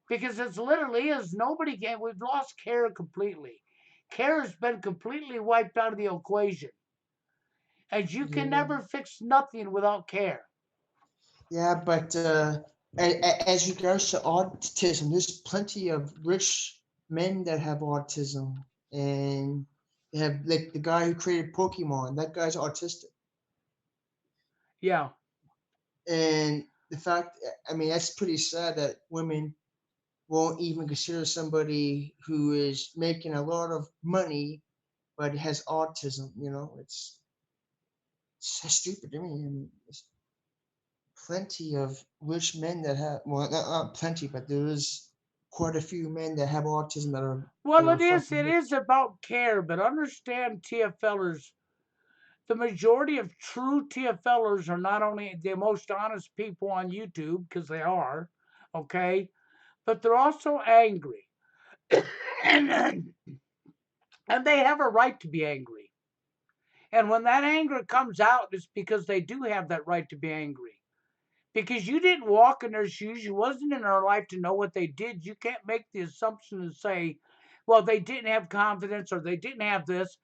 Because it's literally is nobody can. We've lost care completely. Care has been completely wiped out of the equation. And you can yeah, never fix nothing without care. yeah, but as regards to autism, there's plenty of rich men that have autism, and they have like the guy who created Pokemon. That guy's autistic, Yeah. and the fact, I mean, that's pretty sad that women won't even consider somebody who is making a lot of money but has autism. You know, it's so stupid to me. I mean, there's plenty of rich men that have, well, not plenty, but there is quite a few men that have autism that Well, are it is. fucking It rich. is about care, but understand, TFLers. The majority of true TFLers are not only the most honest people on YouTube because they are, okay, but they're also angry, and and they have a right to be angry. And when that anger comes out, it's because they do have that right to be angry. Because you didn't walk in their shoes, you wasn't in their life to know what they did. You can't make the assumption and say, well, they didn't have confidence or they didn't have this.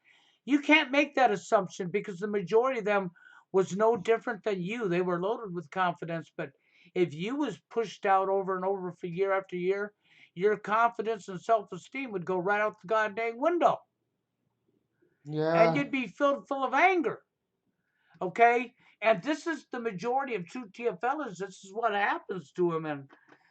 You can't make that assumption because the majority of them was no different than you. They were loaded with confidence, but if you was pushed out over and over for year after year, your confidence and self-esteem would go right out the goddamn window, and Yeah, you'd be filled full of anger. Okay, and this is the majority of true TFLers. This is what happens to them, and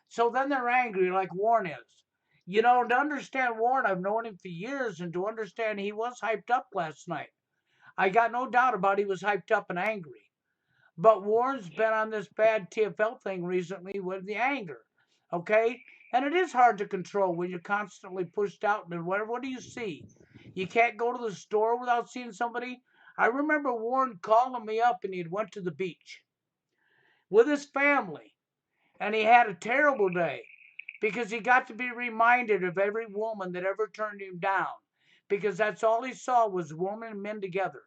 so then they're angry, like Warren is. You know, to understand Warren, I've known him for years, and to understand he was hyped up last night. I got no doubt about he was hyped up and angry. But Warren's been on this bad TFL thing recently with the anger. Okay? And it is hard to control when you're constantly pushed out. And what do you see? You can't go to the store without seeing somebody. I remember Warren calling me up and he had went to the beach with his family and he had a terrible day because he got to be reminded of every woman that ever turned him down because that's all he saw was women and men together.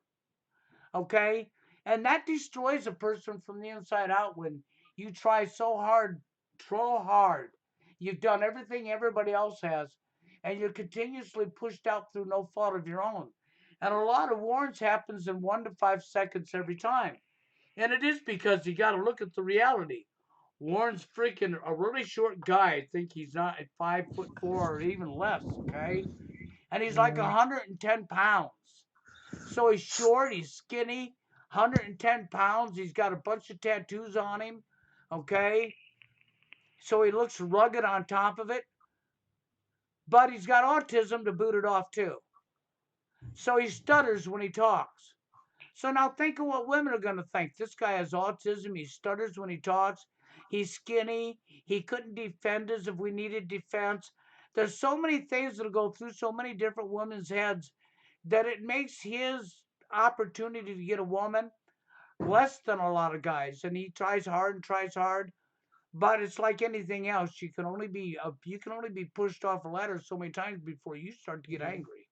Okay? And that destroys a person from the inside out when you try so hard. You've done everything everybody else has, and you're continuously pushed out through no fault of your own. And a lot of warrants happens in 1 to 5 seconds every time. And it is because you got to look at the reality. Warren's freaking a really short guy. I think he's not at 5'4" or even less. Okay, and he's like yeah, 110 pounds. So he's short, he's skinny, 110 pounds. He's got a bunch of tattoos on him. Okay. So he looks rugged on top of it, but he's got autism to boot it off too. So he stutters when he talks. So now think of what women are going to think. This guy has autism. He stutters when he talks. He's skinny. He couldn't defend us if we needed defense. There's so many things that'll go through so many different women's heads that it makes his opportunity to get a woman less than a lot of guys. And he tries hard and tries hard, but it's like anything else. You can only be pushed off a ladder so many times before you start to get angry.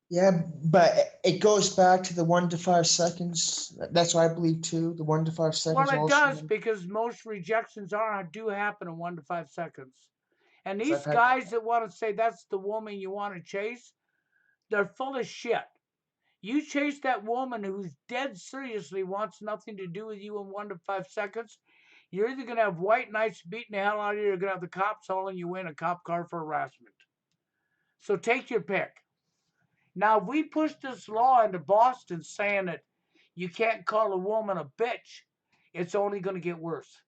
Yeah, but it goes back to the 1 to 5 seconds. That's what I believe too. The 1 to 5 seconds Well, it also. does because most rejections do happen in 1 to 5 seconds. And So I've these had, guys that want to say that's the woman you want to chase, they're full of shit. You chase that woman who's dead seriously wants nothing to do with you in 1 to 5 seconds. You're either going to have white knights beating the hell out of you, or you're going to have the cops hauling you in a cop car for harassment. So take your pick. Now, if we push this law into Boston saying that you can't call a woman a bitch, it's only going to get worse.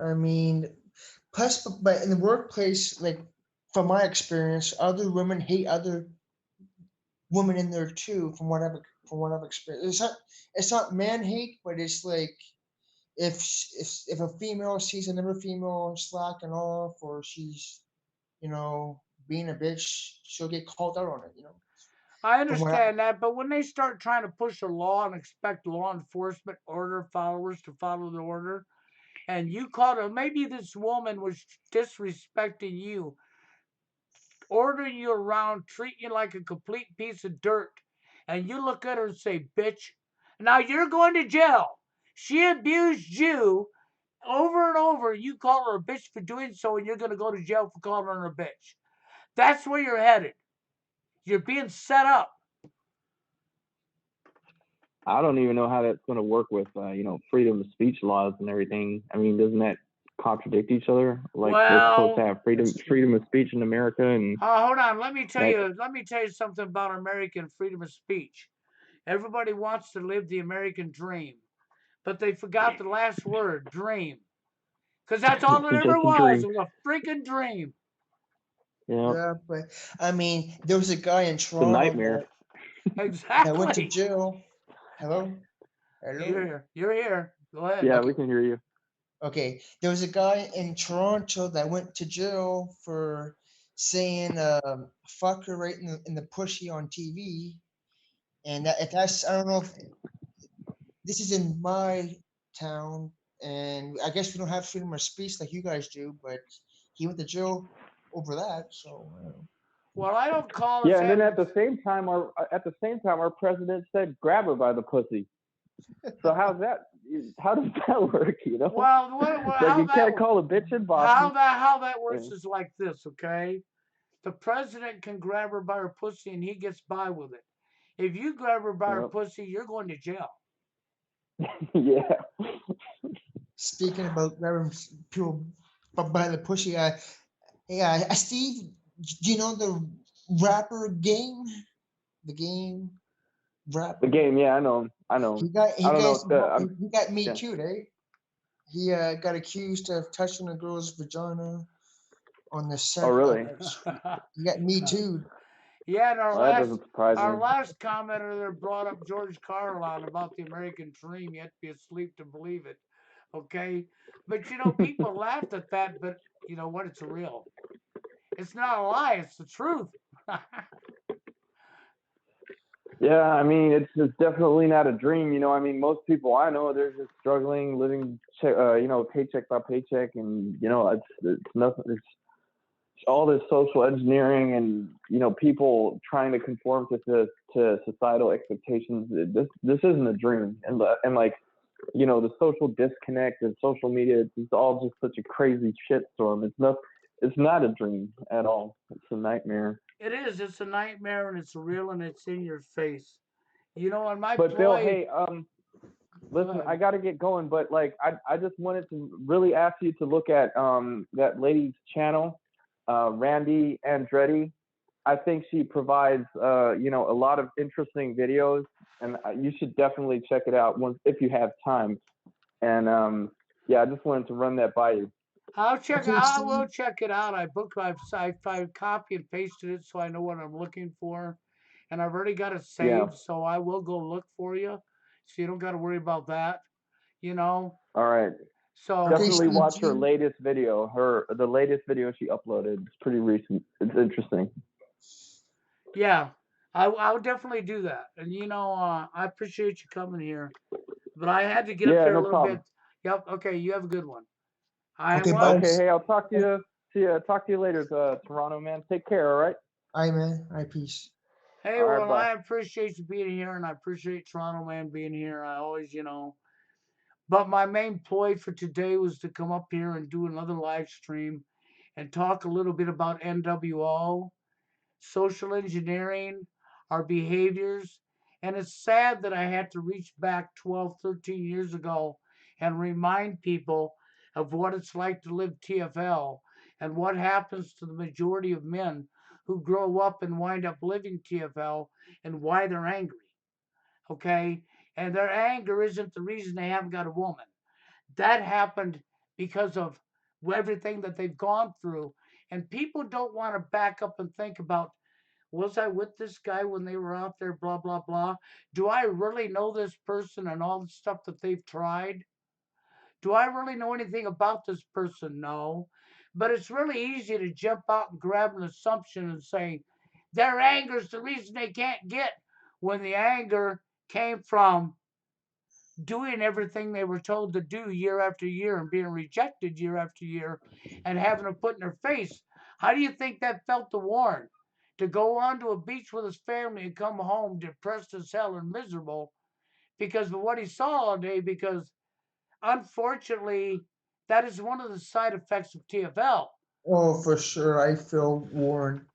I mean, plus, but in the workplace, like from my experience, other women hate other women in there too. From what I've experienced, it's not man hate, but it's like if a female sees another female slacking off or she's being a bitch, she'll get called out on it. I From what I, understand that, but when they start trying to push a law and expect law enforcement order followers to follow the order, and you called her, maybe this woman was disrespecting you, ordering you around, treating you like a complete piece of dirt, and you look at her and say, bitch, now you're going to jail. She abused you over and over. You call her a bitch for doing so, and you're going to go to jail for calling her a bitch. That's where you're headed. You're being set up. I don't even know how that's going to work with, freedom of speech laws and everything. I mean, doesn't that contradict each other? Like we're supposed to have freedom of speech in America, and hold on. Let me tell you something about American freedom of speech. Everybody wants to live the American dream, but they forgot the last word, dream. Because that's all it ever just a was. dream. It was a freaking dream. Yeah, yeah, but I mean, there was a guy in it's a Toronto nightmare. that went to Exactly. jail. Hello, You're hello. here. You're here. Go ahead. Yeah, Okay, we can hear you. okay. There was a guy in Toronto that went to jail for saying "fuck her" right in the pushy on TV, and if that's I don't know if this is in my town, and I guess we don't have freedom of speech like you guys do, but he went to jail over that. So Well, I don't call us Yeah, and then having. at the same time, our president said, "Grab her by the pussy." So How does that work? Well, Like how you that can't call a bitch in Boston. how that Yeah. works is like this, okay? The president can grab her by her pussy and he gets by with it. If you grab her by her Yep. pussy, you're going to jail. Yeah. speaking about grabbing people by the pushy, yeah, Steve, do you know the rapper Game? The Game rapper. The game. Yeah, I know him. I know him. He I don't know. he got me Yeah. too, right? He got accused of touching a girl's vagina on the set. Oh, really? He got me too. Yeah, and Well, that doesn't surprise our me. last commenter there brought up George Carlin about the American dream. You have to be asleep to believe it. Okay? But people laughed at that, but you know what? It's real. It's not a lie, it's the truth. Yeah, I mean, it's definitely not a dream. I mean, most people I know, they're just struggling, living, paycheck by paycheck, and it's nothing. It's all this social engineering, and people trying to conform to societal expectations. This isn't a dream, and like, the social disconnect and social media. It's all just such a crazy shitstorm. It's not a dream at all. It's a nightmare. It is. It's a nightmare and it's real and it's in your face. On my But Bill, ploy. hey, listen, I got to get going, but like, I just wanted to really ask you to look at that lady's channel, Randy Andretti. I think she provides a lot of interesting videos, and you should definitely check it out once if you have time. And yeah, I just wanted to run that by you. I Okay, will Steve. check it out. I've copy and pasted it so I know what I'm looking for, and I've already got it Yeah. saved. So I will go look for you, so you don't got to worry about that. You know. All right. So Okay, Definitely so watch her do latest video. The latest video she uploaded. It's pretty recent. It's interesting. yeah, I'll definitely do that. And I appreciate you coming here, but I had to get up Yeah, here a no little bit. problem. Yep. Okay. You have a good one. I okay, well, Okay, Buzz. hey, I'll talk to you. See ya. Talk to you later, Toronto man. Take care. All right. Hi, man. Hi, peace. hey, All right. well, Bye. I appreciate you being here, and I appreciate Toronto man being here. I always, But my main ploy for today was to come up here and do another live stream and talk a little bit about NWO, social engineering, our behaviors. And it's sad that I had to reach back 12, 13 years ago and remind people of what it's like to live TFL and what happens to the majority of men who grow up and wind up living TFL and why they're angry. Okay? And their anger isn't the reason they haven't got a woman. That happened because of everything that they've gone through. And people don't want to back up and think about, was I with this guy when they were out there, blah, blah, blah? Do I really know this person and all the stuff that they've tried? Do I really know anything about this person? No. But it's really easy to jump out and grab an assumption and say, their anger is the reason they can't get, when the anger came from doing everything they were told to do year after year and being rejected year after year and having it put in their face. How do you think that felt to Warren? To go onto a beach with his family and come home depressed as hell and miserable because of what he saw all day, because unfortunately, that is one of the side effects of TFL. Oh, for sure. I feel Warren.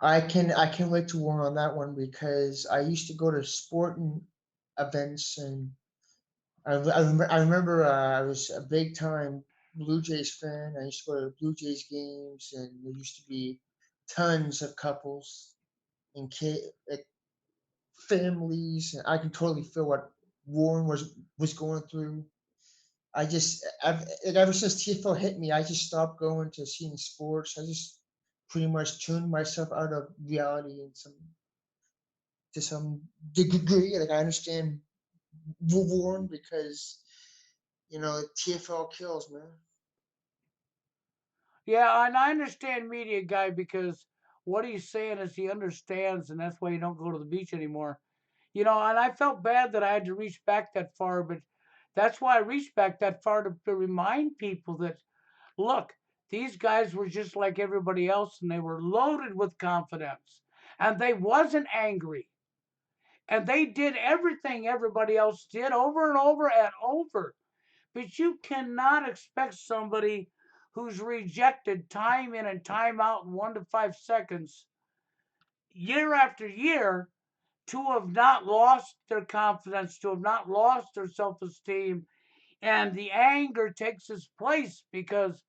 I can relate to Warren on that one because I used to go to sporting events and I remember I was a big time Blue Jays fan. I used to go to Blue Jays games, and there used to be tons of couples and like families. And I can totally feel what Warren was going through. Like ever since TFL hit me, I just stopped going to seeing sports. I just pretty much tuned myself out of reality in some degree. Like I understand Warren because TFL kills, man. Yeah, and I understand Media Guy because what he's saying is he understands, and that's why you don't go to the beach anymore. And I felt bad that I had to reach back that far, but that's why I reached back that far to remind people that, look, these guys were just like everybody else, and they were loaded with confidence, and they wasn't angry, and they did everything everybody else did over and over and over. But you cannot expect somebody who's rejected time in and time out in 1 to 5 seconds, year after year, to have not lost their confidence, to have not lost their self esteem. And the anger takes its place because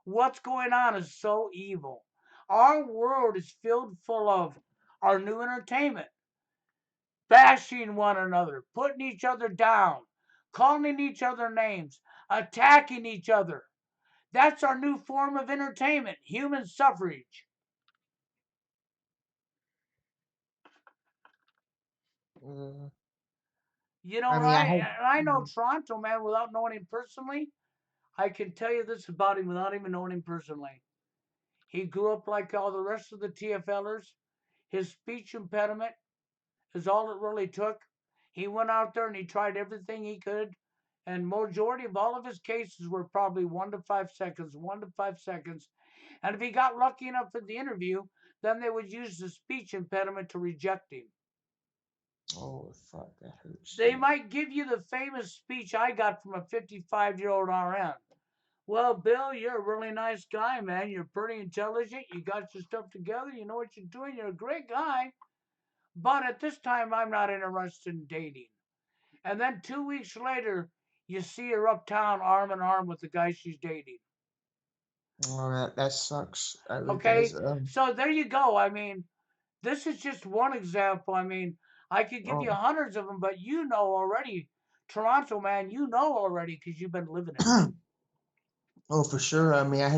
what's going on is so evil. Our world is filled full of our new entertainment, bashing one another, putting each other down, calling each other names, attacking each other. That's our new form of entertainment, human suffrage. Uh, You know, I and mean, I I had. and I know Toronto, man, without knowing him personally. I can tell you this about him without even knowing him personally. He grew up like all the rest of the TFLers. His speech impediment is all it really took. He went out there and he tried everything he could, and majority of all of his cases were probably 1 to 5 seconds, 1 to 5 seconds. And if he got lucky enough in the interview, then they would use the speech impediment to reject him. Oh fuck, that hurts. They might give you the famous speech I got from a 55-year-old RN. Well, Bill, you're a really nice guy, man. You're pretty intelligent. You got your stuff together. You know what you're doing. You're a great guy. But at this time, I'm not interested in dating. And then 2 weeks later, you see her uptown arm in arm with the guy she's dating. Oh, that sucks. That really Okay? does. So there you go. I mean, this is just one example. I mean, I could give you Oh, hundreds of them, but you know already, Toronto, man, you know already because you've been living it. oh, for sure. I mean, I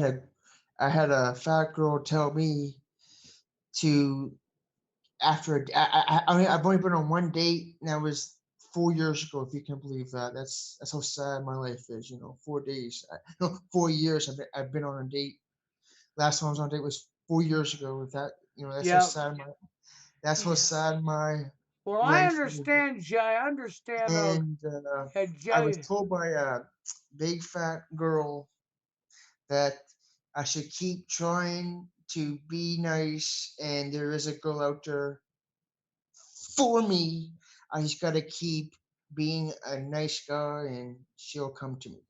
had a fat girl tell me to after I mean I've only been on one date and that was 4 years ago, if you can believe that. That's how sad my life is. 4 days. No, 4 years. I've been on a date. Last time I was on a date was 4 years ago. With that, that's how Yeah. sad my Well, I life is. understand, Jay. I understand. And I was Jay. told by a big fat girl that I should keep trying to be nice, and there is a girl out there for me. I just gotta keep being a nice guy, and she'll come to me.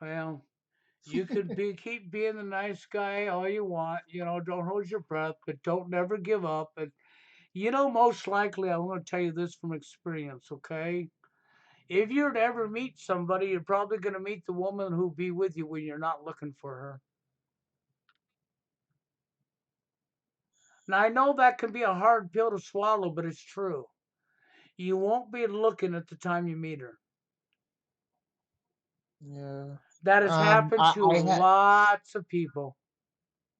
Well, you could keep being the nice guy all you want. Don't hold your breath, but don't never give up. And most likely, I'm going to tell you this from experience. Okay, if you were to ever meet somebody, you're probably going to meet the woman who'll be with you when you're not looking for her. Now, I know that can be a hard pill to swallow, but it's true. You won't be looking at the time you meet her. Yeah. That has happened to I had. lots of people.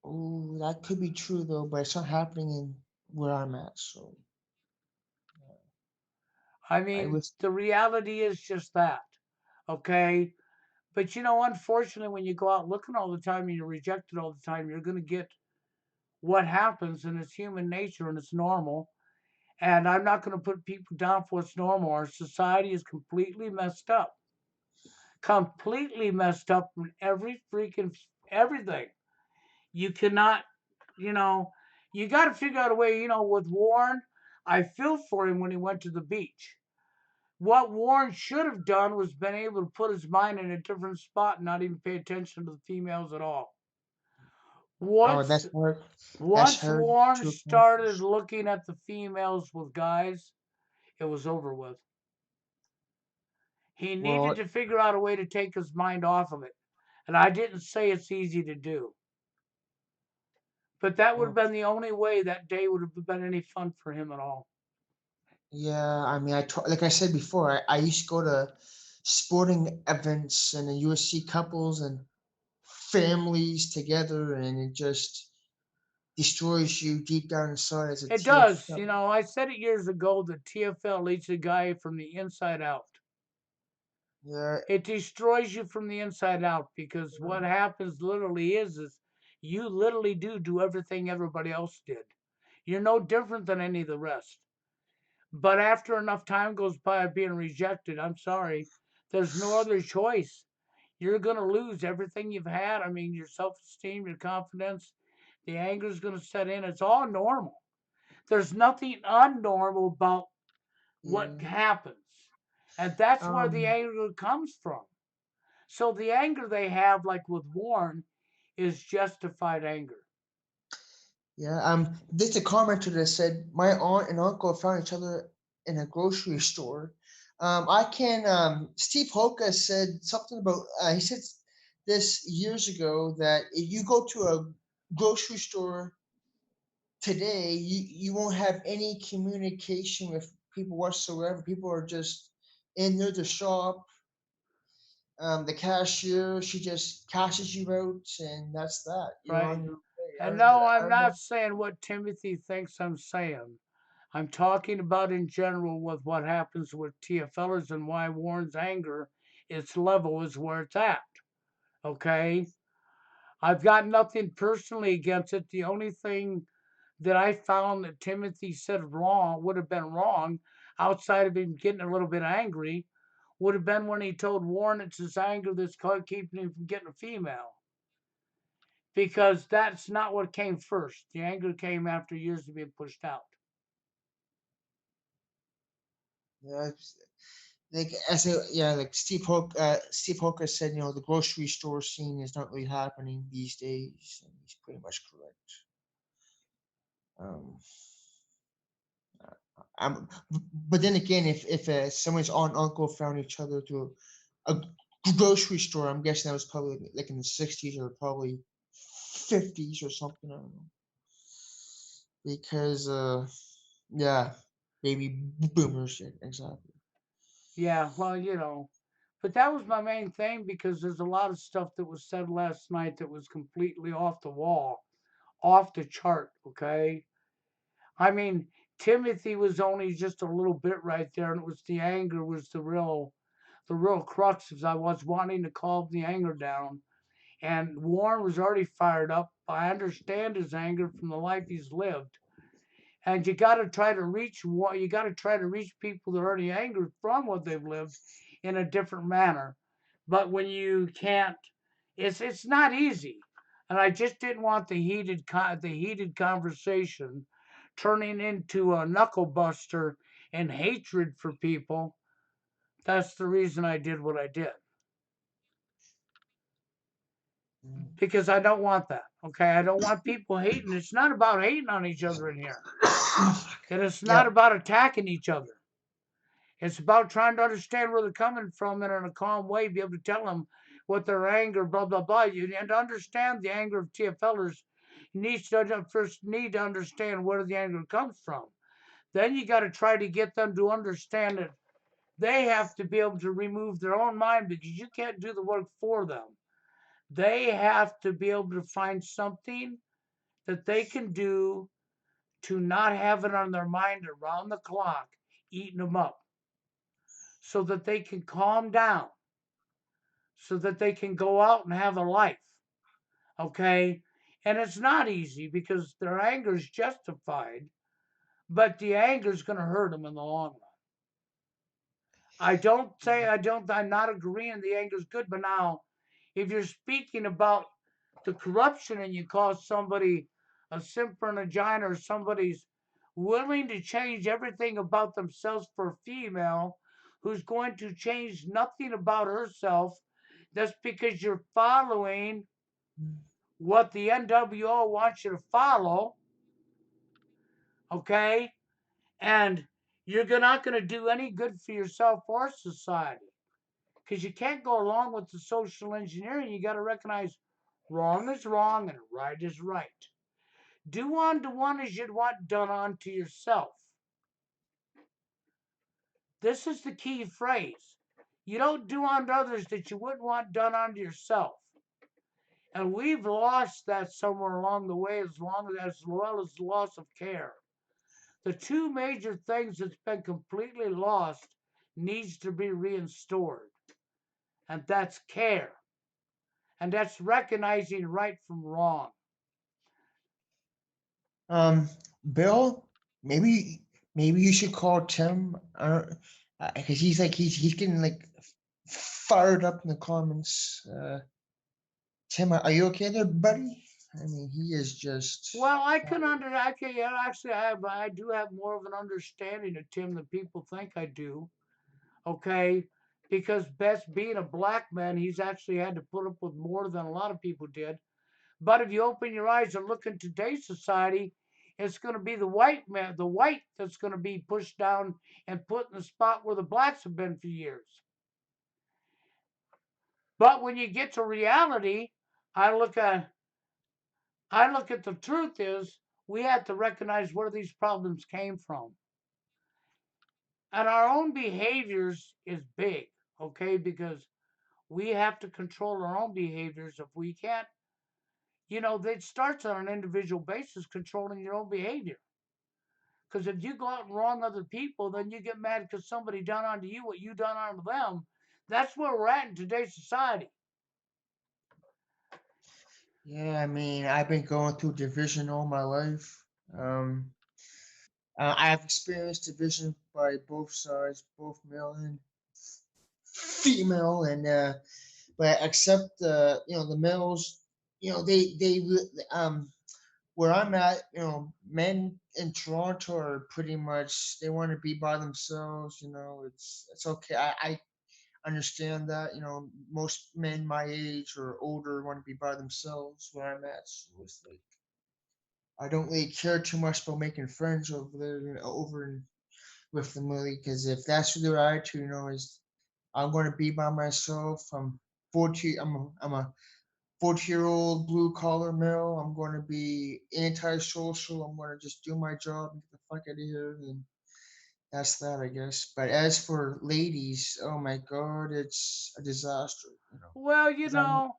Oh, that could be true though, but it's not happening in where I'm at. So I I mean, was. the reality is just that. Okay? But unfortunately, when you go out looking all the time and you're rejected all the time, you're going to get what happens, and it's human nature and it's normal. And I'm not going to put people down for what's normal. Our society is completely messed up from every freaking everything. You cannot, you know, you got to figure out a way. With Warren, I feel for him when he went to the beach. What Warren should have done was been able to put his mind in a different spot and not even pay attention to the females at all. Oh, Once that's hard. That's once hard Warren to started accomplish. looking at the females with guys, it was over with. He needed Well, to figure out a way to take his mind off of it. And I didn't say it's easy to do, but that would have well, been the only way that day would have been any fun for him at all. yeah. I mean, like I said before, I used to go to sporting events and then you would see couples and families together, and it just destroys you deep down inside as a It does. TFL. I said it years ago that TFL eats a guy from the inside out. Yeah. It destroys you from the inside out because what happens literally is you literally do everything everybody else did. You're no different than any of the rest. But after enough time goes by of being rejected, I'm sorry, there's no other choice. You're going to lose everything you've had. I mean, your self esteem, your confidence, the anger is going to set in. It's all normal. There's nothing unnormal about what Yeah. happens. And that's where the Um. anger comes from. So the anger they have, like with Warren, is justified anger. Yeah. There's a commenter that said my aunt and uncle found each other in a grocery store. I can. Steve Hoka said something about. He said this years ago that if you go to a grocery store today, you won't have any communication with people whatsoever. People are just in there to shop. The cashier, she just cashes you out, and that's that. You're Right? on your way. And no, I I'm don't know. not saying what Timothy thinks I'm saying. I'm talking about in general with what happens with TFLers and why Warren's anger, its level is where it's at. Okay? I've got nothing personally against it. The only thing that I found that Timothy said wrong would have been wrong, outside of him getting a little bit angry, would have been when he told Warren it's his anger that's keeping him from getting a female. Because that's not what came first. The anger came after years of being pushed out. Yeah, like like Steve Hoka said, the grocery store scene is not really happening these days, and he's pretty much correct. Um, but then again, if someone's aunt and uncle found each other through a grocery store, I'm guessing that was probably like in the '60s or probably '50s or something. I don't know. Because yeah, baby boomers, yeah, exactly. Yeah, well, but that was my main thing because there's a lot of stuff that was said last night that was completely off the wall, off the chart, okay? I mean, Timothy was only just a little bit right there, and it was the anger was the real crux. Is I was wanting to calm the anger down, and Warren was already fired up. I understand his anger from the life he's lived, and you got to try to reach what you got to try to reach people that are already angry from what they've lived in a different manner. But when you can't, it's not easy. And I just didn't want the heated conversation turning into a knuckle buster and hatred for people. That's the reason I did what I did, Mm. because I don't want that. Okay, I don't want people hating. It's not about hating on each other in here, and it's not Yep. about attacking each other. It's about trying to understand where they're coming from and in a calm way, be able to tell them what their anger, blah blah blah. And to understand the anger of TFLers, you first need to understand where the anger comes from. Then you got to try to get them to understand that they have to be able to remove their own mind, because you can't do the work for them. They have to be able to find something that they can do to not have it on their mind around the clock, eating them up, so that they can calm down, so that they can go out and have a life. Okay. And it's not easy because their anger is justified, but the anger is going to hurt them in the long run. I'm not agreeing the anger is good, but now if you're speaking about the corruption and you call somebody a simp and a giant, or somebody's willing to change everything about themselves for a female who's going to change nothing about herself, that's because you're following what the NWO wants you to follow, okay? And you're not going to do any good for yourself or society, because you can't go along with the social engineering. You got to recognize wrong is wrong and right is right. Do unto one as you'd want done unto yourself. This is the key phrase. You don't do unto others that you wouldn't want done unto yourself. And we've lost that somewhere along the way, as well as loss of care. The two major things that's been completely lost needs to be restored, and that's care, and that's recognizing right from wrong. Um, Bill, maybe you should call Tim. Because he's getting like fired up in the comments. Tim, are you okay there, buddy? I mean, he is just. Well, I can, yeah, actually, I do have more of an understanding of Tim than people think I do. Okay, because Best being a black man, he's actually had to put up with more than a lot of people did. But if you open your eyes and look in today's society, it's going to be the white man, the white that's going to be pushed down and put in the spot where the blacks have been for years. But when you get to reality, I look at the truth is we have to recognize where these problems came from. And our own behaviors is big, okay? Because we have to control our own behaviors. If we can't, it starts on an individual basis, controlling your own behavior. Because if you go out and wrong other people, then you get mad because somebody done onto you what you done onto them. That's where we're at in today's society. Yeah, I mean, I've been going through division all my life. Um, I've experienced division by both sides, both male and female, and but except the males, um where I'm at, men in Toronto are pretty much they want to be by themselves. It's okay. I understand that. Most men my age or older want to be by themselves where I'm at. So it's like I don't really care too much about making friends over there, with them really, because if that's what their attitude, is I'm going to be by myself. I'm 40. I'm a 40-year-old blue collar male. I'm going to be antisocial. I'm going to just do my job and get the fuck out of here. And that's that, I guess. But as for ladies, oh my god, it's a disaster. Well, 'Cause I'm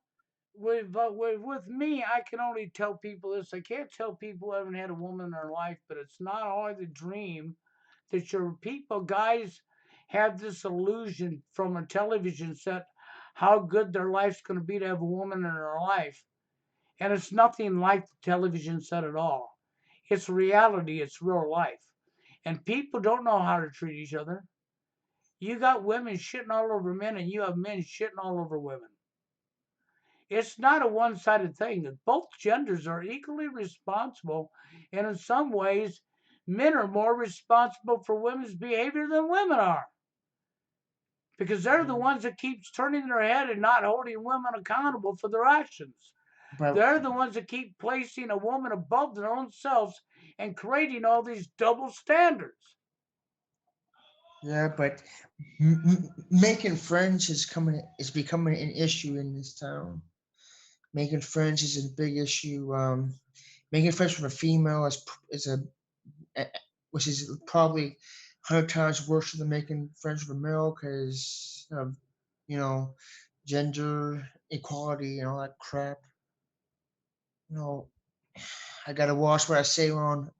with me, I can only tell people this. I can't tell people who haven't had a woman in their life, but it's not always a dream that your people, guys, have this illusion from a television set how good their life's going to be to have a woman in their life. And it's nothing like the television set at all. It's reality, it's real life. And people don't know how to treat each other. You got women shitting all over men, and you have men shitting all over women. It's not a one sided thing. Both genders are equally responsible, and in some ways, men are more responsible for women's behavior than women are because they're the Yeah. ones that keeps turning their head and not holding women accountable for their actions. But They're the ones that keep placing a woman above their own selves and creating all these double standards. yeah, but making friends is becoming an issue in this town. Making friends is a big issue. Making friends with a female is which is probably 100 times worse than making friends with a male because of you know gender equality and all that crap. You know, I gotta watch what I say on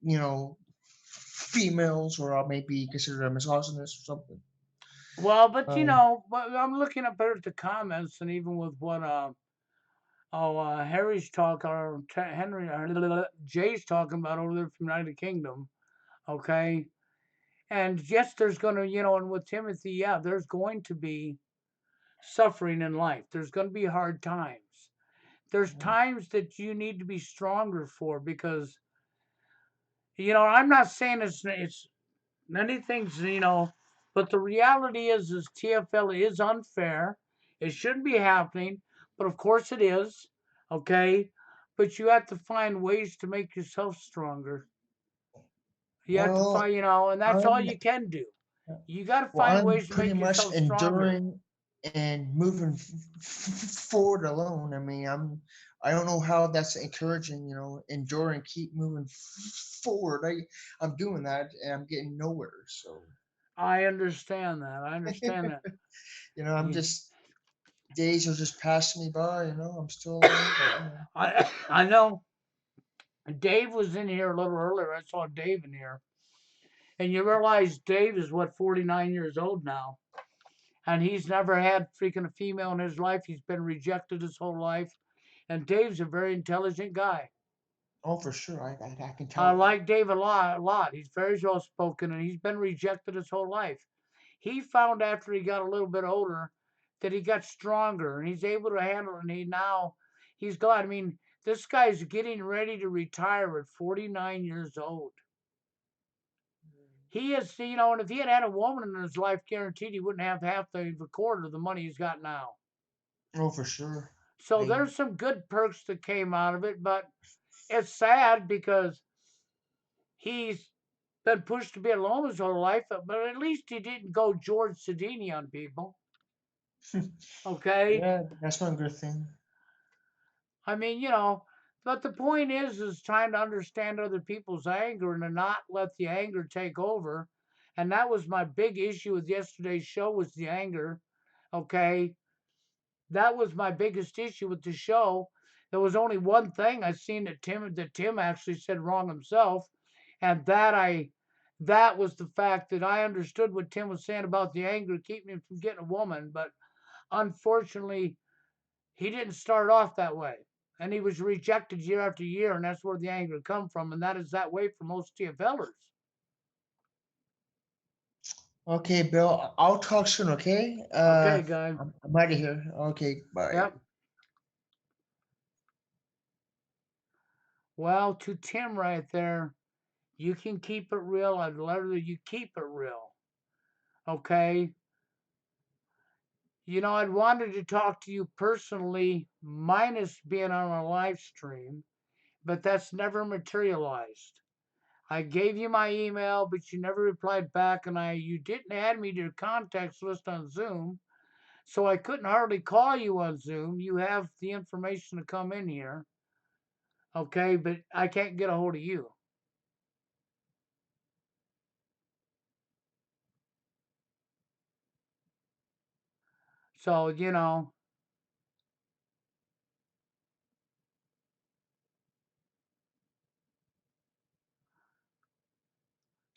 you know females, or I may be considered a misogynist or something. Well, but Um, but I'm looking up here at the comments, and even with what Harry's talk or Henry Jay's talking about over there from United Kingdom. Okay, and yes, there's gonna and with Timothy, yeah, there's going to be suffering in life. There's going to be hard times. There's times that you need to be stronger for because I'm not saying it's anything's but the reality is TFL is unfair. It shouldn't be happening, but of course it is. Okay, but you have to find ways to make yourself stronger. You have to well, find and that's all I'm you can do. You got to well, find I'm ways to pretty make much yourself stronger. enduring and moving forward alone. I mean, I don't know how that's encouraging. Enduring, keep moving forward. I'm doing that, and I'm getting nowhere. So, I understand that. I understand that. I'm Yeah. just days are just passing me by. I'm still alive, but I know Dave was in here a little earlier. I saw Dave in here. And you realize Dave is 49 years old now. And he's never had freaking a female in his life. He's been rejected his whole life. And Dave's a very intelligent guy. oh, for sure, I can I tell that. like Dave a lot. He's very well spoken and he's been rejected his whole life. He found after he got a little bit older that he got stronger and he's able to handle it. And he's glad. I mean, this guy's getting ready to retire at 49 years old. He is, and if he had a woman in his life, guaranteed he wouldn't have half the quarter of the money he's got now. Oh, for sure. So I there's some good perks that came out of it, but it's sad because he's been pushed to be alone his whole life, but at least he didn't go George Sedini on people. Okay? yeah, that's one good thing. I mean, but the point is trying to understand other people's anger and to not let the anger take over. And that was my big issue with yesterday's show was the anger. Okay? That was my biggest issue with the show. There was only one thing I seen that Tim actually said wrong himself, and that was the fact that I understood what Tim was saying about the anger keeping him from getting a woman, but unfortunately he didn't start off that way. And he was rejected year after year, and that's where the anger come from, and that is that way for most TFLers. Okay, Bill, I'll talk soon, okay? Okay, guy. I'm out of here. Okay, bye. Yep. Well, to Tim right there, you can keep it real. I'd rather you keep it real. Okay. I'd wanted to talk to you personally, minus being on a live stream, but that's never materialized. I gave you my email, but you never replied back, and you didn't add me to your contacts list on Zoom, so I couldn't hardly call you on Zoom. You have the information to come in here, okay, but I can't get a hold of you. So,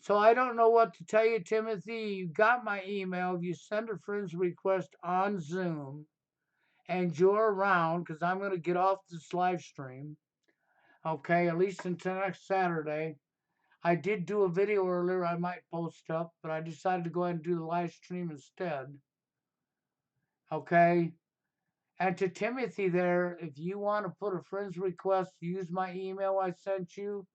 So I don't know what to tell you, Timothy. You got my email. You send a friend's request on Zoom and you're around because I'm going to get off this live stream. Okay, at least until next Saturday. I did do a video earlier I might post up, but I decided to go ahead and do the live stream instead. Okay. And to Timothy there, if you want to put a friend's request, use my email I sent you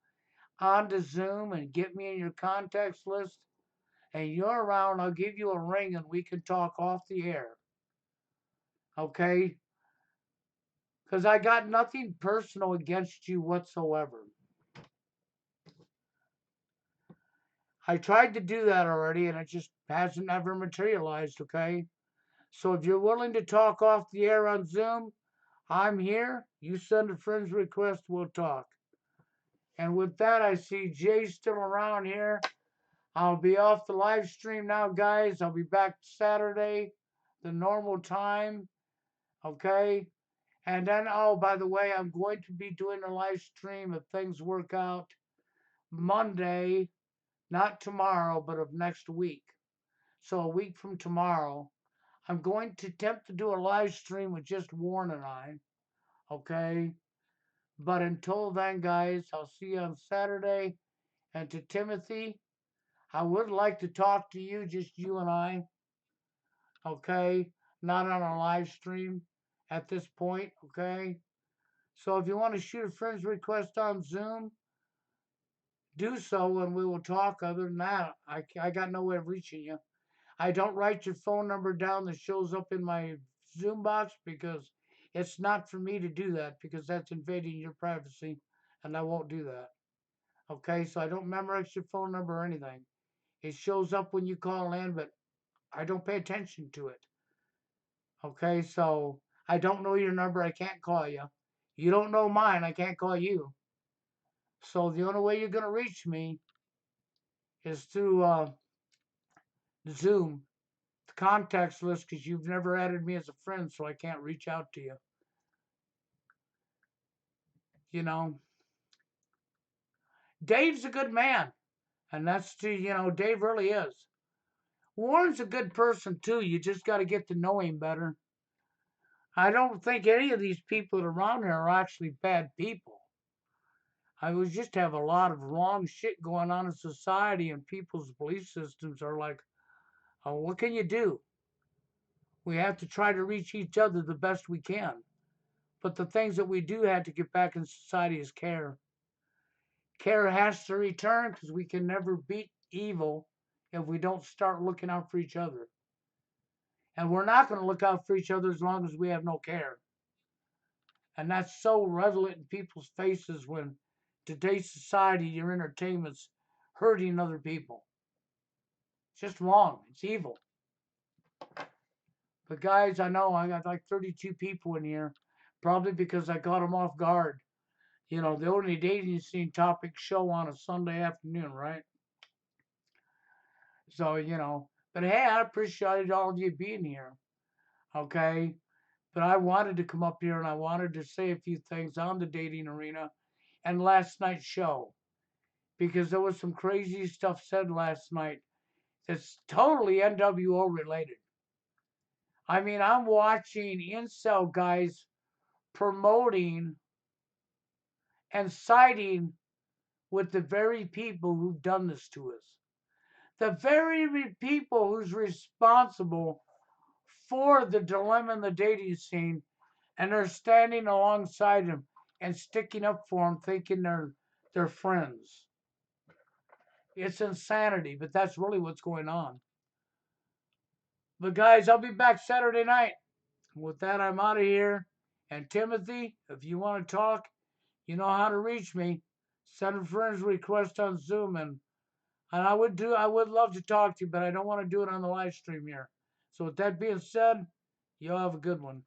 onto Zoom and get me in your contacts list. And you're around, I'll give you a ring and we can talk off the air. Okay? Because I got nothing personal against you whatsoever. I tried to do that already and it just hasn't ever materialized, okay? So if you're willing to talk off the air on Zoom, I'm here. You send a friend's request, we'll talk. And with that, I see Jay still around here. I'll be off the live stream now, guys. I'll be back Saturday, the normal time. Okay? And then, oh, by the way, I'm going to be doing a live stream if things work out Monday, not tomorrow, but of next week. So a week from tomorrow, I'm going to attempt to do a live stream with just Warren and I. Okay? But until then, guys, I'll see you on Saturday. And to Timothy, I would like to talk to you, just you and I. Okay? Not on a live stream at this point. Okay? So if you want to shoot a friend's request on Zoom, do so and we will talk. Other than that, I got no way of reaching you. I don't write your phone number down that shows up in my Zoom box because it's not for me to do that because that's invading your privacy and I won't do that. Okay, so I don't memorize your phone number or anything. It shows up when you call in, but I don't pay attention to it. Okay, so I don't know your number, I can't call you. You don't know mine, I can't call you. So the only way you're going to reach me is through Zoom, the contacts list, because you've never added me as a friend, so I can't reach out to you. You know, Dave's a good man, and that's Dave really is. Warren's a good person too. You just got to get to know him better. I don't think any of these people around here are actually bad people. I would just have a lot of wrong shit going on in society, and people's belief systems are like, oh, what can you do? We have to try to reach each other the best we can. But the things that we do have to get back in society is care. Care has to return because we can never beat evil if we don't start looking out for each other. And we're not going to look out for each other as long as we have no care. And that's so redolent in people's faces when today's society, your entertainment's hurting other people. It's just wrong. It's evil. But guys, I know I got like 32 people in here, probably because I caught them off guard. The only dating scene topic show on a Sunday afternoon, right? So, but hey, I appreciate all of you being here. Okay? But I wanted to come up here and I wanted to say a few things on the dating arena and last night's show. Because there was some crazy stuff said last night that's totally NWO related. I mean, I'm watching incel guys promoting and siding with the very people who've done this to us. The very people who's responsible for the dilemma in the dating scene, and they're standing alongside him and sticking up for him, thinking they're friends. It's insanity, but that's really what's going on. But guys, I'll be back Saturday night. With that, I'm out of here. And Timothy, if you want to talk, you know how to reach me. Send a friend's request on Zoom, and I would love to talk to you, but I don't want to do it on the live stream here. So with that being said, you all have a good one.